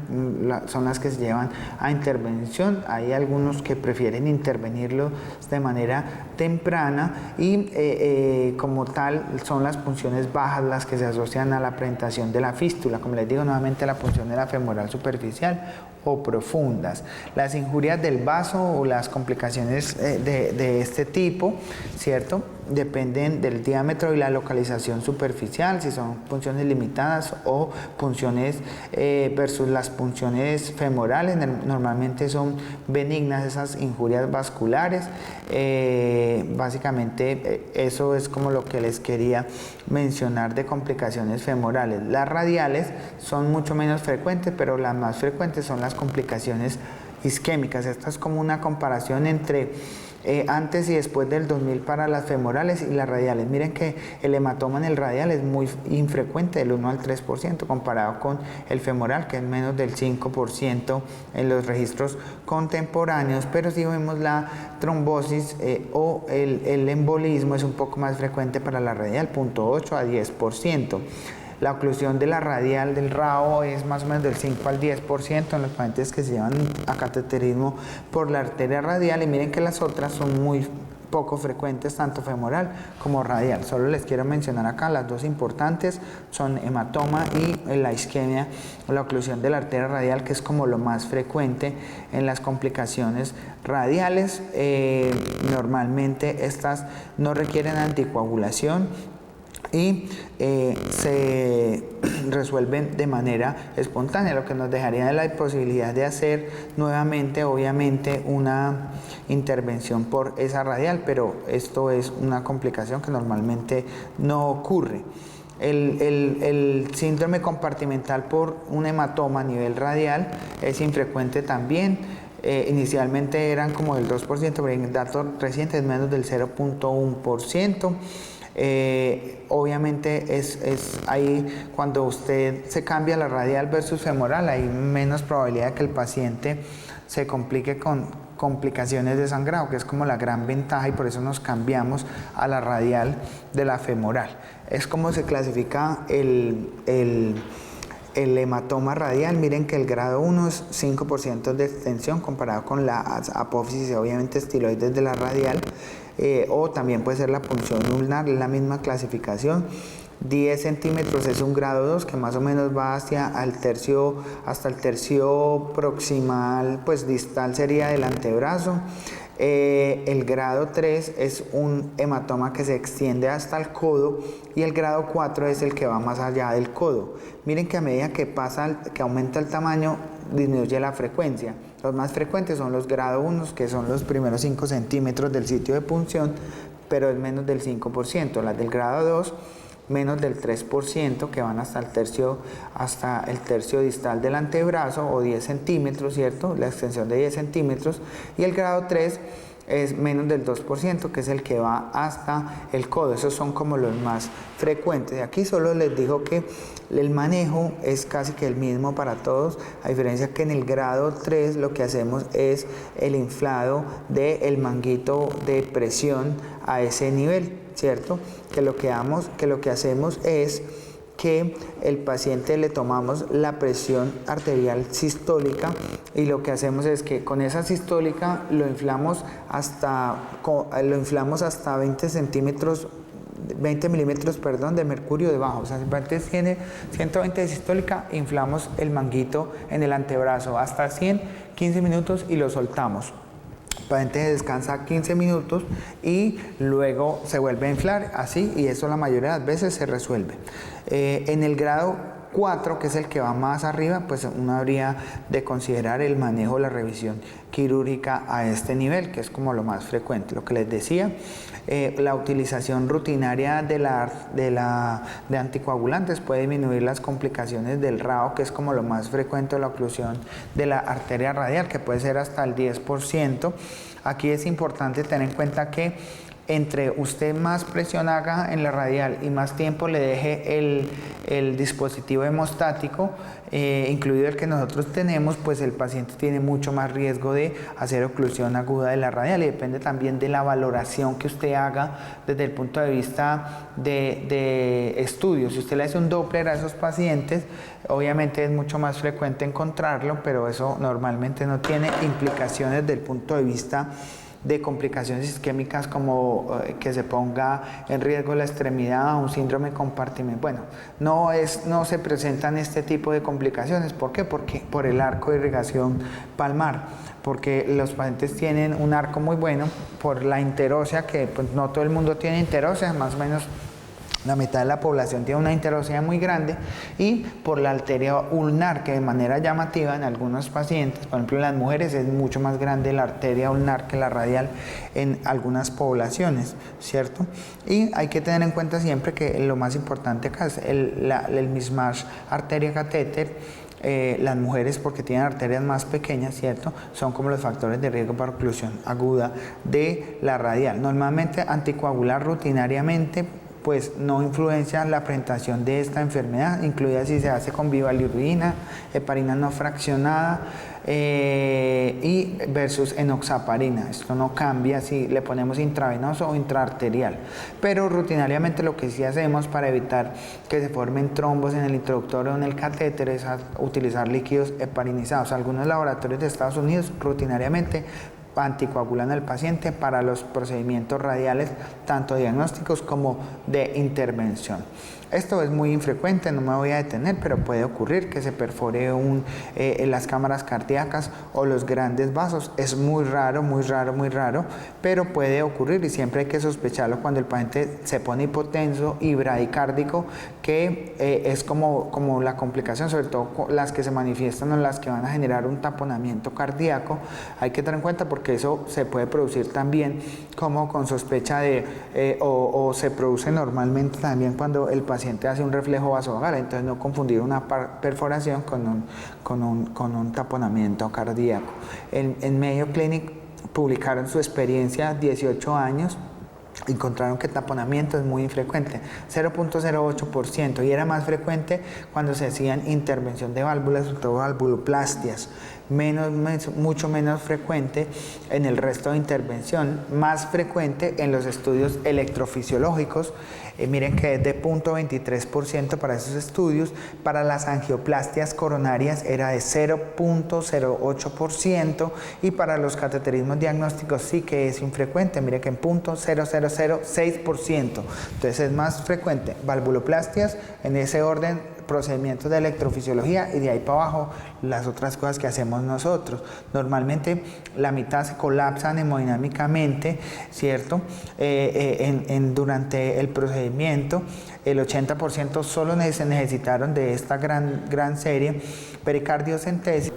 son las que se llevan a intervención. Hay algunos que prefieren intervenirlo de manera temprana y como tal son las punciones bajas las que se asocian a la presentación de la fístula. Como les digo, nuevamente la punción de la femoral superficial o profundas. Las injurias del vaso o las complicaciones de este tipo, ¿cierto?, dependen del diámetro y la localización superficial, si son punciones limitadas o punciones versus las punciones femorales. Normalmente son benignas esas injurias vasculares. Básicamente eso es como lo que les quería mencionar de complicaciones femorales. Las radiales son mucho menos frecuentes, pero las más frecuentes son las complicaciones isquémicas. Esta es como una comparación entre antes y después del 2000 para las femorales y las radiales. Miren que el hematoma en el radial es muy infrecuente, del 1 al 3%, comparado con el femoral, que es menos del 5% en los registros contemporáneos. Pero si vemos la trombosis o el embolismo, es un poco más frecuente para la radial, 0.8 a 10%. La oclusión de la radial del RAO es más o menos del 5 al 10% en los pacientes que se llevan a cateterismo por la arteria radial, y miren que las otras son muy poco frecuentes, tanto femoral como radial. Solo les quiero mencionar acá las dos importantes, son hematoma y la isquemia o la oclusión de la arteria radial, que es como lo más frecuente en las complicaciones radiales. Normalmente estas no requieren anticoagulación y se resuelven de manera espontánea, lo que nos dejaría la posibilidad de hacer nuevamente, obviamente, una intervención por esa radial, pero esto es una complicación que normalmente no ocurre. El síndrome compartimental por un hematoma a nivel radial es infrecuente también. Inicialmente eran como del 2%, pero en datos recientes menos del 0.1%. Obviamente es ahí cuando usted se cambia la radial versus femoral, hay menos probabilidad de que el paciente se complique con complicaciones de sangrado, que es como la gran ventaja, y por eso nos cambiamos a la radial de la femoral. Es como se clasifica el hematoma radial. Miren que el grado 1 es 5% de extensión comparado con la apófisis, obviamente estiloides de la radial, o también puede ser la punción ulnar, es la misma clasificación. 10 centímetros es un grado 2 que más o menos va hasta el tercio proximal, pues distal sería del antebrazo. El grado 3 es un hematoma que se extiende hasta el codo, y el grado 4 es el que va más allá del codo. Miren que a medida que aumenta el tamaño, disminuye la frecuencia. Los más frecuentes son los grado 1, que son los primeros 5 centímetros del sitio de punción, pero es menos del 5%. Las del grado 2, menos del 3%, que van hasta el tercio distal del antebrazo, o 10 centímetros, ¿cierto? La extensión de 10 centímetros. Y el grado 3 es menos del 2%, que es el que va hasta el codo. Esos son como los más frecuentes. Aquí solo les digo que el manejo es casi que el mismo para todos, a diferencia que en el grado 3 lo que hacemos es el inflado del manguito de presión a ese nivel, ¿cierto? Que lo que hacemos es que el paciente le tomamos la presión arterial sistólica, y lo que hacemos es que con esa sistólica lo inflamos hasta 20 milímetros de mercurio debajo. O sea, si el paciente tiene 120 de sistólica, inflamos el manguito en el antebrazo hasta 100, 15 minutos y lo soltamos. El paciente descansa 15 minutos y luego se vuelve a inflar, así, y eso la mayoría de las veces se resuelve. En el grado 4, que es el que va más arriba, pues uno habría de considerar el manejo, la revisión quirúrgica a este nivel, que es como lo más frecuente. Lo que les decía, la utilización rutinaria de anticoagulantes puede disminuir las complicaciones del RAO, que es como lo más frecuente, la oclusión de la arteria radial, que puede ser hasta el 10%. Aquí es importante tener en cuenta que entre usted más presión haga en la radial y más tiempo le deje el dispositivo hemostático, incluido el que nosotros tenemos, pues el paciente tiene mucho más riesgo de hacer oclusión aguda de la radial, y depende también de la valoración que usted haga desde el punto de vista de estudios. Si usted le hace un Doppler a esos pacientes, obviamente es mucho más frecuente encontrarlo, pero eso normalmente no tiene implicaciones desde el punto de vista de complicaciones isquémicas, como que se ponga en riesgo la extremidad, un síndrome compartimento. Bueno, no se presentan este tipo de complicaciones. ¿Por qué? Porque por el arco de irrigación palmar, porque los pacientes tienen un arco muy bueno, por la interósea, que pues, no todo el mundo tiene interósea, más o menos la mitad de la población tiene una interósea muy grande, y por la arteria ulnar, que de manera llamativa en algunos pacientes, por ejemplo en las mujeres, es mucho más grande la arteria ulnar que la radial en algunas poblaciones, ¿cierto? Y hay que tener en cuenta siempre que lo más importante acá es el mismatch arteria-catéter. Las mujeres, porque tienen arterias más pequeñas, ¿cierto?, son como los factores de riesgo para oclusión aguda de la radial. Normalmente anticoagular rutinariamente pues no influencia la presentación de esta enfermedad, incluida si se hace con bivalirudina, heparina no fraccionada y versus enoxaparina. Esto no cambia si le ponemos intravenoso o intraarterial, pero rutinariamente lo que sí hacemos para evitar que se formen trombos en el introductor o en el catéter es utilizar líquidos heparinizados. Algunos laboratorios de Estados Unidos rutinariamente anticoagulan al paciente para los procedimientos radiales, tanto diagnósticos como de intervención. Esto es muy infrecuente, no me voy a detener, pero puede ocurrir que se perfore en las cámaras cardíacas o los grandes vasos. Es muy raro, muy raro, muy raro, pero puede ocurrir, y siempre hay que sospecharlo cuando el paciente se pone hipotenso y bradicárdico, que es como la complicación, sobre todo las que se manifiestan o las que van a generar un taponamiento cardíaco. Hay que tener en cuenta porque eso se puede producir también como con sospecha o se produce normalmente también cuando el paciente hace un reflejo vasovagal. Entonces no confundir una perforación con un taponamiento cardíaco. En Mayo Clinic publicaron su experiencia, 18 años, encontraron que el taponamiento es muy infrecuente, 0.08%, y era más frecuente cuando se hacían intervención de válvulas, sobre todo valvuloplastias, mucho menos frecuente en el resto de intervención, más frecuente en los estudios electrofisiológicos. Miren que es de 0.23% para esos estudios. Para las angioplastias coronarias era de 0.08%, y para los cateterismos diagnósticos sí que es infrecuente, miren que en 0.0006%. Entonces es más frecuente valvuloplastias, en ese orden procedimientos de electrofisiología, y de ahí para abajo las otras cosas que hacemos nosotros. Normalmente la mitad se colapsan hemodinámicamente, ¿cierto? Durante el procedimiento, el 80% solo se necesitaron de esta gran serie, pericardiocentesis.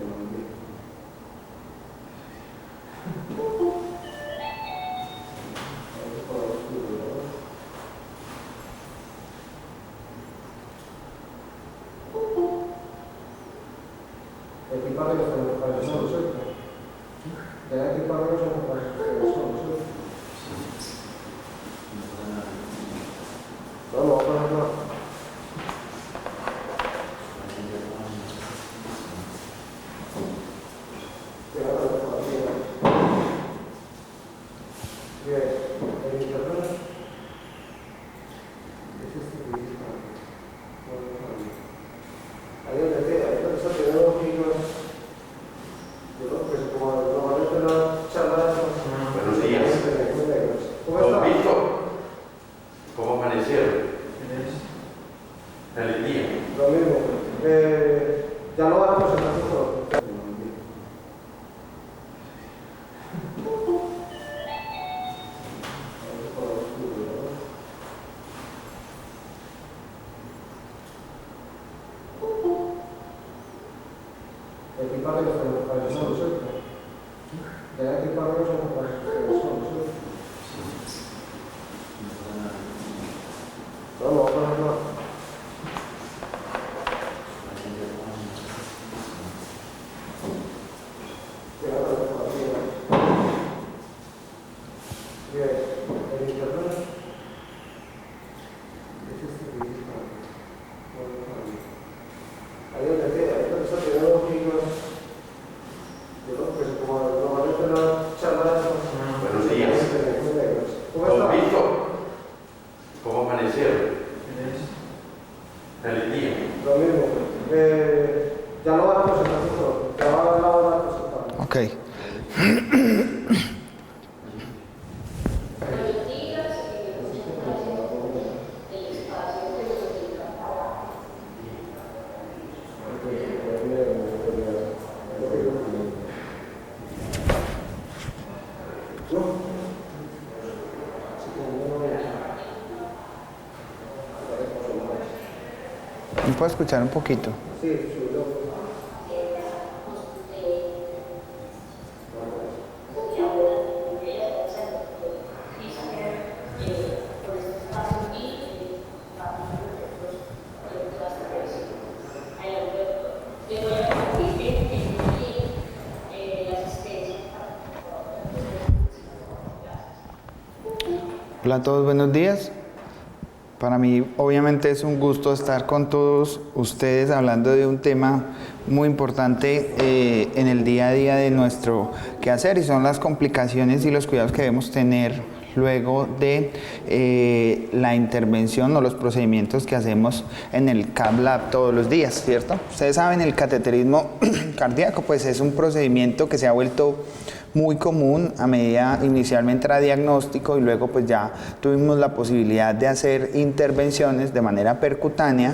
¿Me puedo escuchar un poquito? Sí. Hola a todos, buenos días. Para mí obviamente es un gusto estar con todos ustedes hablando de un tema muy importante en el día a día de nuestro quehacer, y son las complicaciones y los cuidados que debemos tener luego de la intervención o los procedimientos que hacemos en el Cath Lab todos los días, ¿cierto? Ustedes saben, el cateterismo cardíaco pues es un procedimiento que se ha vuelto muy común a medida inicialmente era diagnóstico, y luego pues ya tuvimos la posibilidad de hacer intervenciones de manera percutánea.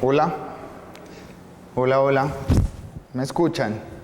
Hola, hola, hola, ¿me escuchan?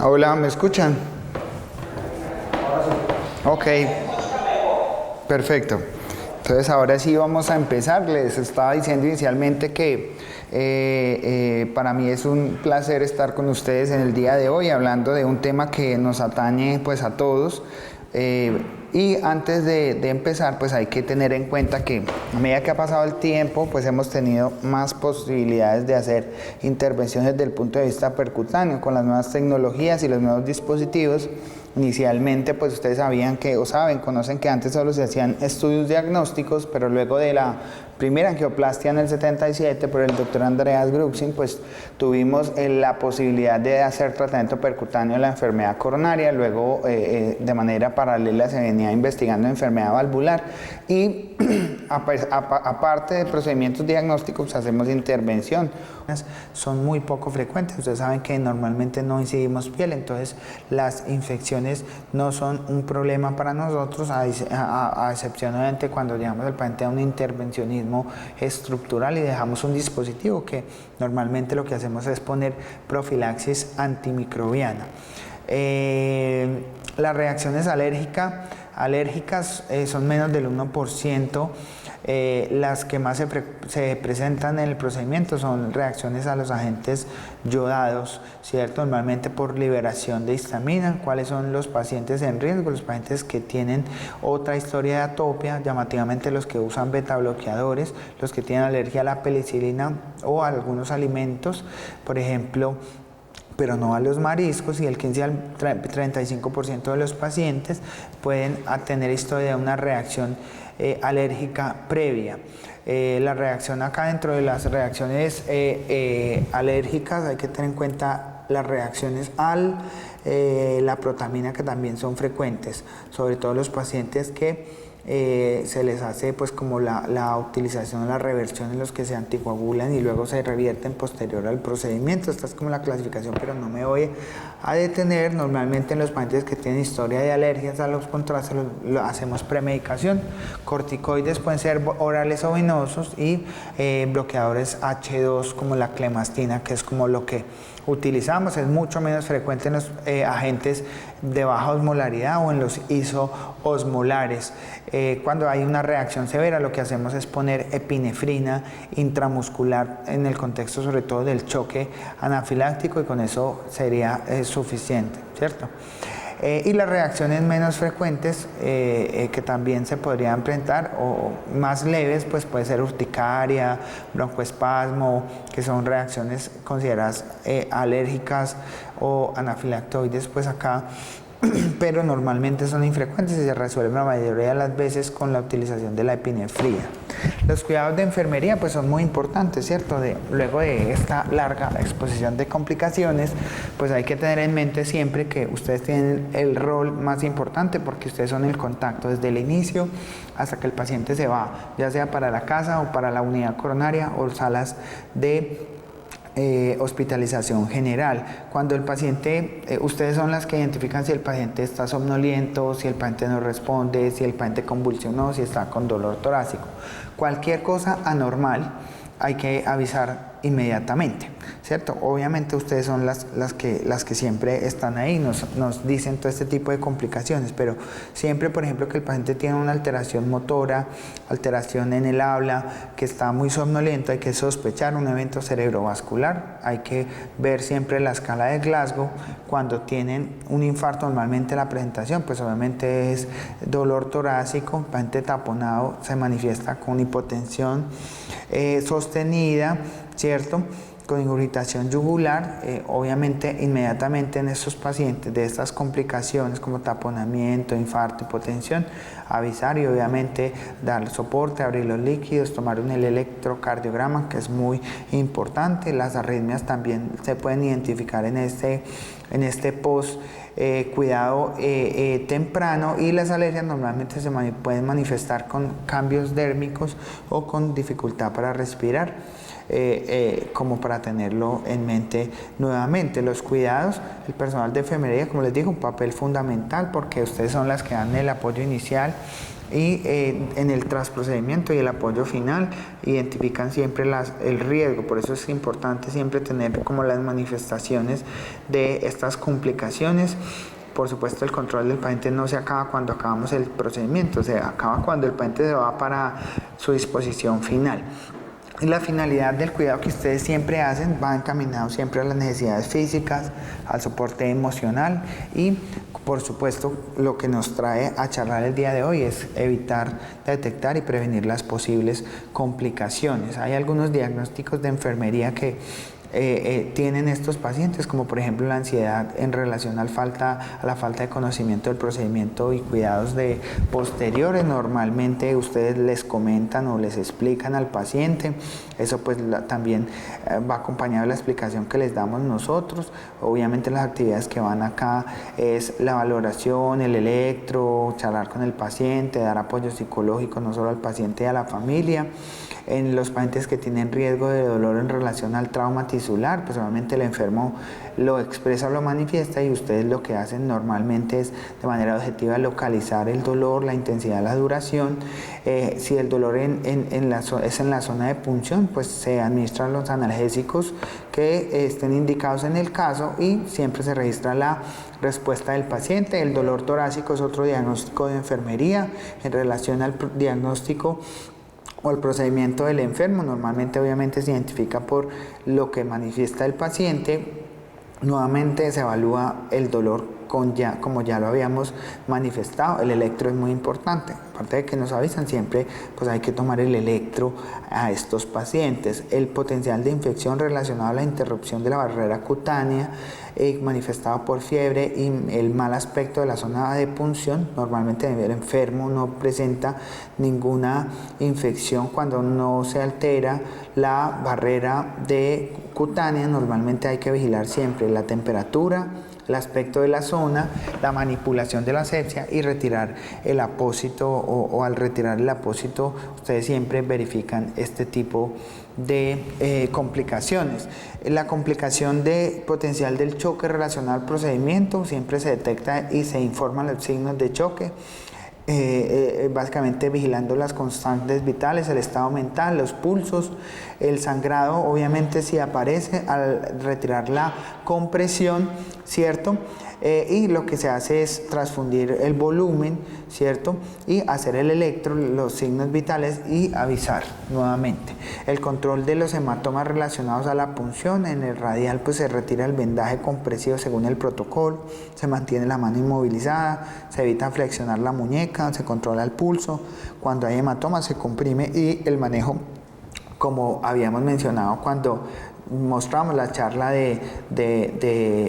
Hola, ¿me escuchan? Ok, perfecto. Entonces ahora sí vamos a empezar. Les estaba diciendo inicialmente que para mí es un placer estar con ustedes en el día de hoy hablando de un tema que nos atañe pues a todos. Y antes de empezar, pues hay que tener en cuenta que a medida que ha pasado el tiempo, pues hemos tenido más posibilidades de hacer intervenciones desde el punto de vista percutáneo con las nuevas tecnologías y los nuevos dispositivos. Inicialmente, pues ustedes sabían que, o saben, conocen que antes solo se hacían estudios diagnósticos, pero luego de la primera angioplastia en el 77 por el doctor Andreas Gruxin, pues tuvimos la posibilidad de hacer tratamiento percutáneo de la enfermedad coronaria. Luego de manera paralela se venía investigando enfermedad valvular y aparte de procedimientos diagnósticos hacemos intervención. Son muy poco frecuentes. Ustedes saben que normalmente no incidimos piel, entonces las infecciones no son un problema para nosotros, a excepción obviamente cuando llevamos al paciente a un intervencionismo estructural y dejamos un dispositivo que normalmente lo que hacemos es poner profilaxis antimicrobiana. Las reacciones alérgicas son menos del 1%. Las que más se presentan en el procedimiento son reacciones a los agentes yodados, ¿cierto? Normalmente por liberación de histamina. ¿Cuáles son los pacientes en riesgo? Los pacientes que tienen otra historia de atopia, llamativamente los que usan beta bloqueadores, los que tienen alergia a la penicilina o a algunos alimentos, por ejemplo, pero no a los mariscos, y el 15 al 35% de los pacientes pueden tener historia de una reacción alérgica previa. La reacción acá, dentro de las reacciones alérgicas, hay que tener en cuenta las reacciones la protamina, que también son frecuentes, sobre todo los pacientes que se les hace pues como la utilización o la reversión en los que se anticoagulan y luego se revierten posterior al procedimiento. Esta es como la clasificación, pero no me voy a detener. Normalmente en los pacientes que tienen historia de alergias a los contrastes lo hacemos premedicación. Corticoides pueden ser orales o venosos y bloqueadores H2 como la clemastina, que es como lo que utilizamos. Es mucho menos frecuente en los agentes de baja osmolaridad o en los isoosmolares. Cuando hay una reacción severa, lo que hacemos es poner epinefrina intramuscular en el contexto sobre todo del choque anafiláctico, y con eso sería suficiente, ¿cierto? Y las reacciones menos frecuentes que también se podrían presentar o más leves, pues puede ser urticaria, broncoespasmo, que son reacciones consideradas alérgicas o anafilactoides, pues acá, pero normalmente son infrecuentes y se resuelven la mayoría de las veces con la utilización de la epinefrina. Los cuidados de enfermería pues son muy importantes, ¿cierto? Luego de esta larga exposición de complicaciones, pues hay que tener en mente siempre que ustedes tienen el rol más importante, porque ustedes son el contacto desde el inicio hasta que el paciente se va, ya sea para la casa o para la unidad coronaria o salas de hospitalización general. Cuando el paciente, ustedes son las que identifican si el paciente está somnoliento, si el paciente no responde, si el paciente convulsionó, si está con dolor torácico. Cualquier cosa anormal hay que avisar inmediatamente, ¿cierto? Obviamente ustedes son las que siempre están ahí, nos dicen todo este tipo de complicaciones, pero siempre, por ejemplo, que el paciente tiene una alteración motora, alteración en el habla, que está muy somnoliento, hay que sospechar un evento cerebrovascular. Hay que ver siempre la escala de Glasgow. Cuando tienen un infarto, normalmente la presentación pues obviamente es dolor torácico, el paciente taponado se manifiesta con hipotensión sostenida, ¿cierto? Con ingurgitación yugular. Obviamente inmediatamente en estos pacientes de estas complicaciones como taponamiento, infarto, hipotensión, avisar y obviamente dar soporte, abrir los líquidos, tomar un electrocardiograma, que es muy importante. Las arritmias también se pueden identificar en este post cuidado temprano, y las alergias normalmente se pueden manifestar con cambios dérmicos o con dificultad para respirar, como para tenerlo en mente nuevamente. Los cuidados, el personal de enfermería, como les digo, un papel fundamental, porque ustedes son las que dan el apoyo inicial y en el trasprocedimiento y el apoyo final identifican siempre el riesgo. Por eso es importante siempre tener como las manifestaciones de estas complicaciones. Por supuesto, el control del paciente no se acaba cuando acabamos el procedimiento, se acaba cuando el paciente se va para su disposición final. Y la finalidad del cuidado que ustedes siempre hacen va encaminado siempre a las necesidades físicas, al soporte emocional y, por supuesto, lo que nos trae a charlar el día de hoy es evitar, detectar y prevenir las posibles complicaciones. Hay algunos diagnósticos de enfermería que tienen estos pacientes, como por ejemplo la ansiedad en relación a la falta de conocimiento del procedimiento y cuidados posteriores. Normalmente ustedes les comentan o les explican al paciente, eso pues también va acompañado de la explicación que les damos nosotros. Obviamente las actividades que van acá es la valoración, el electro, charlar con el paciente, dar apoyo psicológico no solo al paciente y a la familia. En los pacientes que tienen riesgo de dolor en relación al trauma tisular, pues obviamente el enfermo lo expresa o lo manifiesta y ustedes lo que hacen normalmente es de manera objetiva localizar el dolor, la intensidad, la duración. Si el dolor es en la zona de punción, pues se administran los analgésicos que estén indicados en el caso y siempre se registra la respuesta del paciente. El dolor torácico es otro diagnóstico de enfermería en relación al diagnóstico o el procedimiento del enfermo. Normalmente obviamente se identifica por lo que manifiesta el paciente. Nuevamente se evalúa el dolor como ya lo habíamos manifestado. El electro es muy importante, aparte de que nos avisan siempre, pues hay que tomar el electro a estos pacientes. El potencial de infección relacionado a la interrupción de la barrera cutánea manifestado por fiebre y el mal aspecto de la zona de punción. Normalmente el enfermo no presenta ninguna infección cuando no se altera la barrera cutánea. Normalmente hay que vigilar siempre la temperatura, el aspecto de la zona, la manipulación de la asepsia y retirar el apósito o al retirar el apósito ustedes siempre verifican este tipo de complicaciones. La complicación de potencial del choque relacionado al procedimiento siempre se detecta y se informan los signos de choque. Básicamente vigilando las constantes vitales, el estado mental, los pulsos, el sangrado obviamente si aparece al retirar la compresión, ¿cierto? Y lo que se hace es transfundir el volumen, ¿cierto? Y hacer el electro, los signos vitales y avisar nuevamente. El control de los hematomas relacionados a la punción, en el radial pues se retira el vendaje compresivo según el protocolo, se mantiene la mano inmovilizada, se evita flexionar la muñeca, se controla el pulso, cuando hay hematomas se comprime y el manejo, como habíamos mencionado cuando mostramos la charla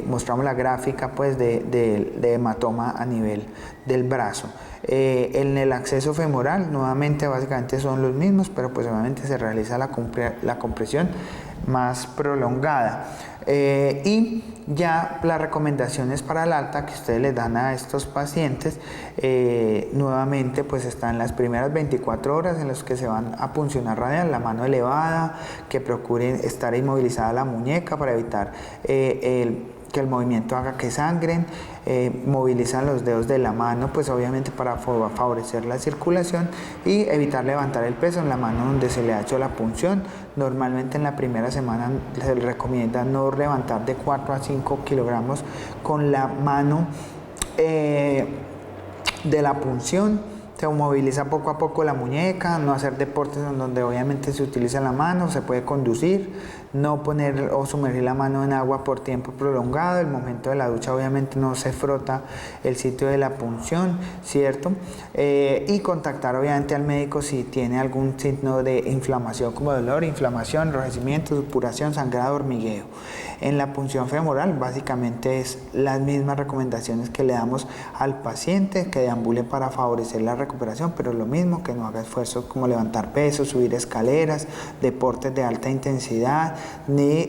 mostramos la gráfica pues de hematoma a nivel del brazo. En el acceso femoral nuevamente básicamente son los mismos, pero pues obviamente se realiza la compresión más prolongada. Y ya las recomendaciones para el alta que ustedes les dan a estos pacientes nuevamente pues están las primeras 24 horas en las que se van a puncionar radial, la mano elevada, que procuren estar inmovilizada la muñeca para evitar que el movimiento haga que sangren, movilizan los dedos de la mano pues obviamente para favorecer la circulación y evitar levantar el peso en la mano donde se le ha hecho la punción. Normalmente en la primera semana se recomienda no levantar de 4 a 5 kilogramos con la mano de la punción. Se moviliza poco a poco la muñeca, no hacer deportes en donde obviamente se utiliza la mano, se puede conducir, no poner o sumergir la mano en agua por tiempo prolongado. El momento de la ducha obviamente no se frota el sitio de la punción, ¿cierto? Y contactar obviamente al médico si tiene algún signo de inflamación como dolor, inflamación, enrojecimiento, supuración, sangrado, hormigueo. En la punción femoral básicamente es las mismas recomendaciones que le damos al paciente, que deambule para favorecer la recuperación, pero lo mismo, que no haga esfuerzos como levantar pesos, subir escaleras, deportes de alta intensidad, ni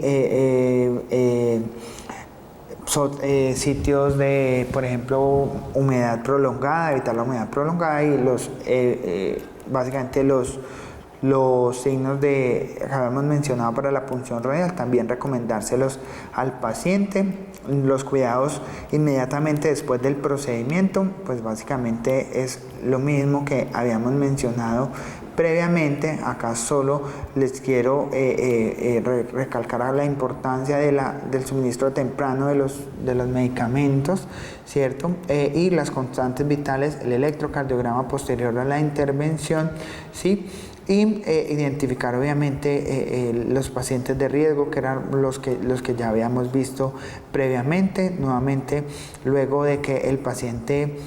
sitios de, por ejemplo, humedad prolongada, evitar la humedad prolongada y básicamente los los signos que habíamos mencionado para la punción radial, también recomendárselos al paciente. Los cuidados inmediatamente después del procedimiento, pues básicamente es lo mismo que habíamos mencionado previamente. Acá solo les quiero recalcar la importancia del suministro temprano de los medicamentos, ¿cierto? Y las constantes vitales, el electrocardiograma posterior a la intervención, ¿sí? Y identificar obviamente los pacientes de riesgo, que eran los que ya habíamos visto previamente. Nuevamente, luego de que el paciente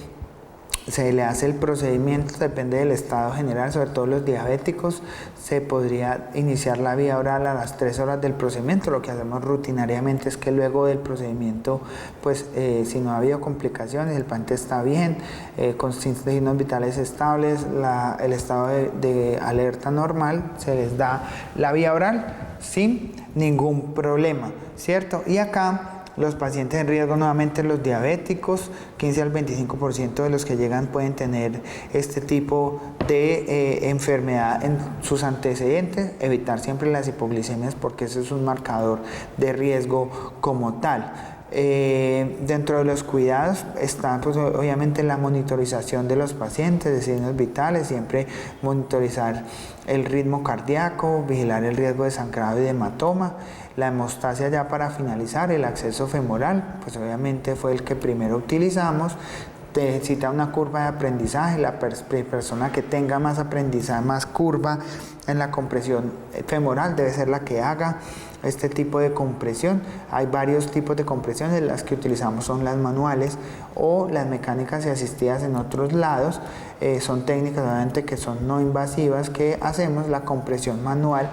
se le hace el procedimiento, depende del estado general, sobre todo los diabéticos, se podría iniciar la vía oral a las 3 horas del procedimiento. Lo que hacemos rutinariamente es que luego del procedimiento, pues si no ha habido complicaciones, el paciente está bien, con signos vitales estables, el estado de alerta normal, se les da la vía oral sin ningún problema, ¿cierto? Y acá los pacientes en riesgo, nuevamente los diabéticos, 15 al 25% de los que llegan pueden tener este tipo de enfermedad en sus antecedentes. Evitar siempre las hipoglicemias, porque ese es un marcador de riesgo como tal. Dentro de los cuidados está pues obviamente la monitorización de los pacientes de signos vitales, siempre monitorizar el ritmo cardíaco, vigilar el riesgo de sangrado y de hematoma. La hemostasia, ya para finalizar, el acceso femoral, pues obviamente fue el que primero utilizamos. Necesita una curva de aprendizaje. La persona que tenga más aprendizaje, más curva en la compresión femoral, debe ser la que haga este tipo de compresión. Hay varios tipos de compresiones. Las que utilizamos son las manuales o las mecánicas y asistidas en otros lados. Son técnicas obviamente que son no invasivas, que hacemos la compresión manual.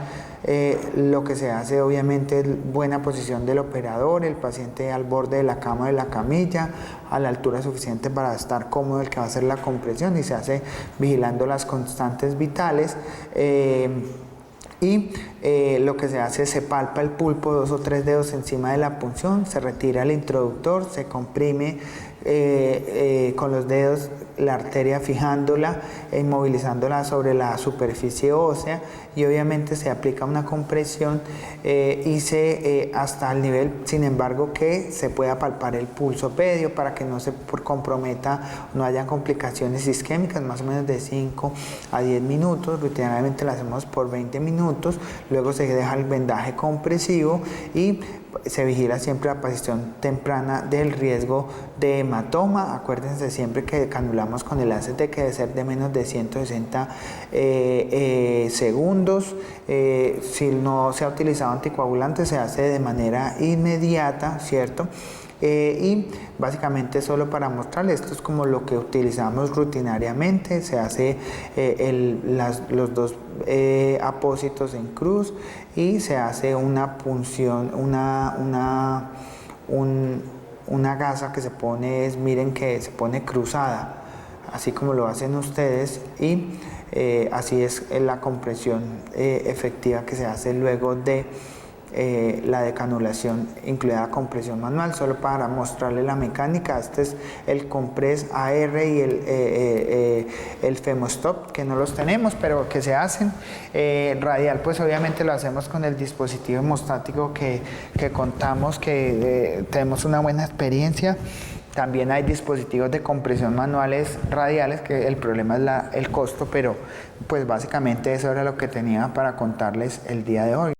Lo que se hace obviamente es buena posición del operador, el paciente al borde de la cama, de la camilla, a la altura suficiente para estar cómodo el que va a hacer la compresión, y se hace vigilando las constantes vitales. Lo que se hace es se palpa el pulpo 2 o 3 dedos encima de la punción, se retira el introductor, se comprime con los dedos la arteria, fijándola e inmovilizándola sobre la superficie ósea, y obviamente se aplica una compresión hasta el nivel, sin embargo, que se pueda palpar el pulso pedio para que no se comprometa, no haya complicaciones isquémicas. Más o menos de 5 a 10 minutos, rutinariamente lo hacemos por 20 minutos, luego se deja el vendaje compresivo y se vigila siempre la aparición temprana del riesgo de hematoma. Acuérdense siempre que canulamos con el ACT, que debe ser de menos de 160 segundos. Si no se ha utilizado anticoagulante, se hace de manera inmediata, ¿cierto? Y básicamente solo para mostrarles, esto es como lo que utilizamos rutinariamente. Se hace los dos apósitos en cruz, y se hace una punción, una gasa que se pone, miren que se pone cruzada, así como lo hacen ustedes, y así es la compresión efectiva que se hace luego de la decanulación, incluida compresión manual. Solo para mostrarle la mecánica, este es el Compress AR y el Femostop, que no los tenemos, pero que se hacen. Radial, pues obviamente lo hacemos con el dispositivo hemostático que contamos, que tenemos una buena experiencia. También hay dispositivos de compresión manuales radiales, que el problema es el costo, pero pues básicamente eso era lo que tenía para contarles el día de hoy.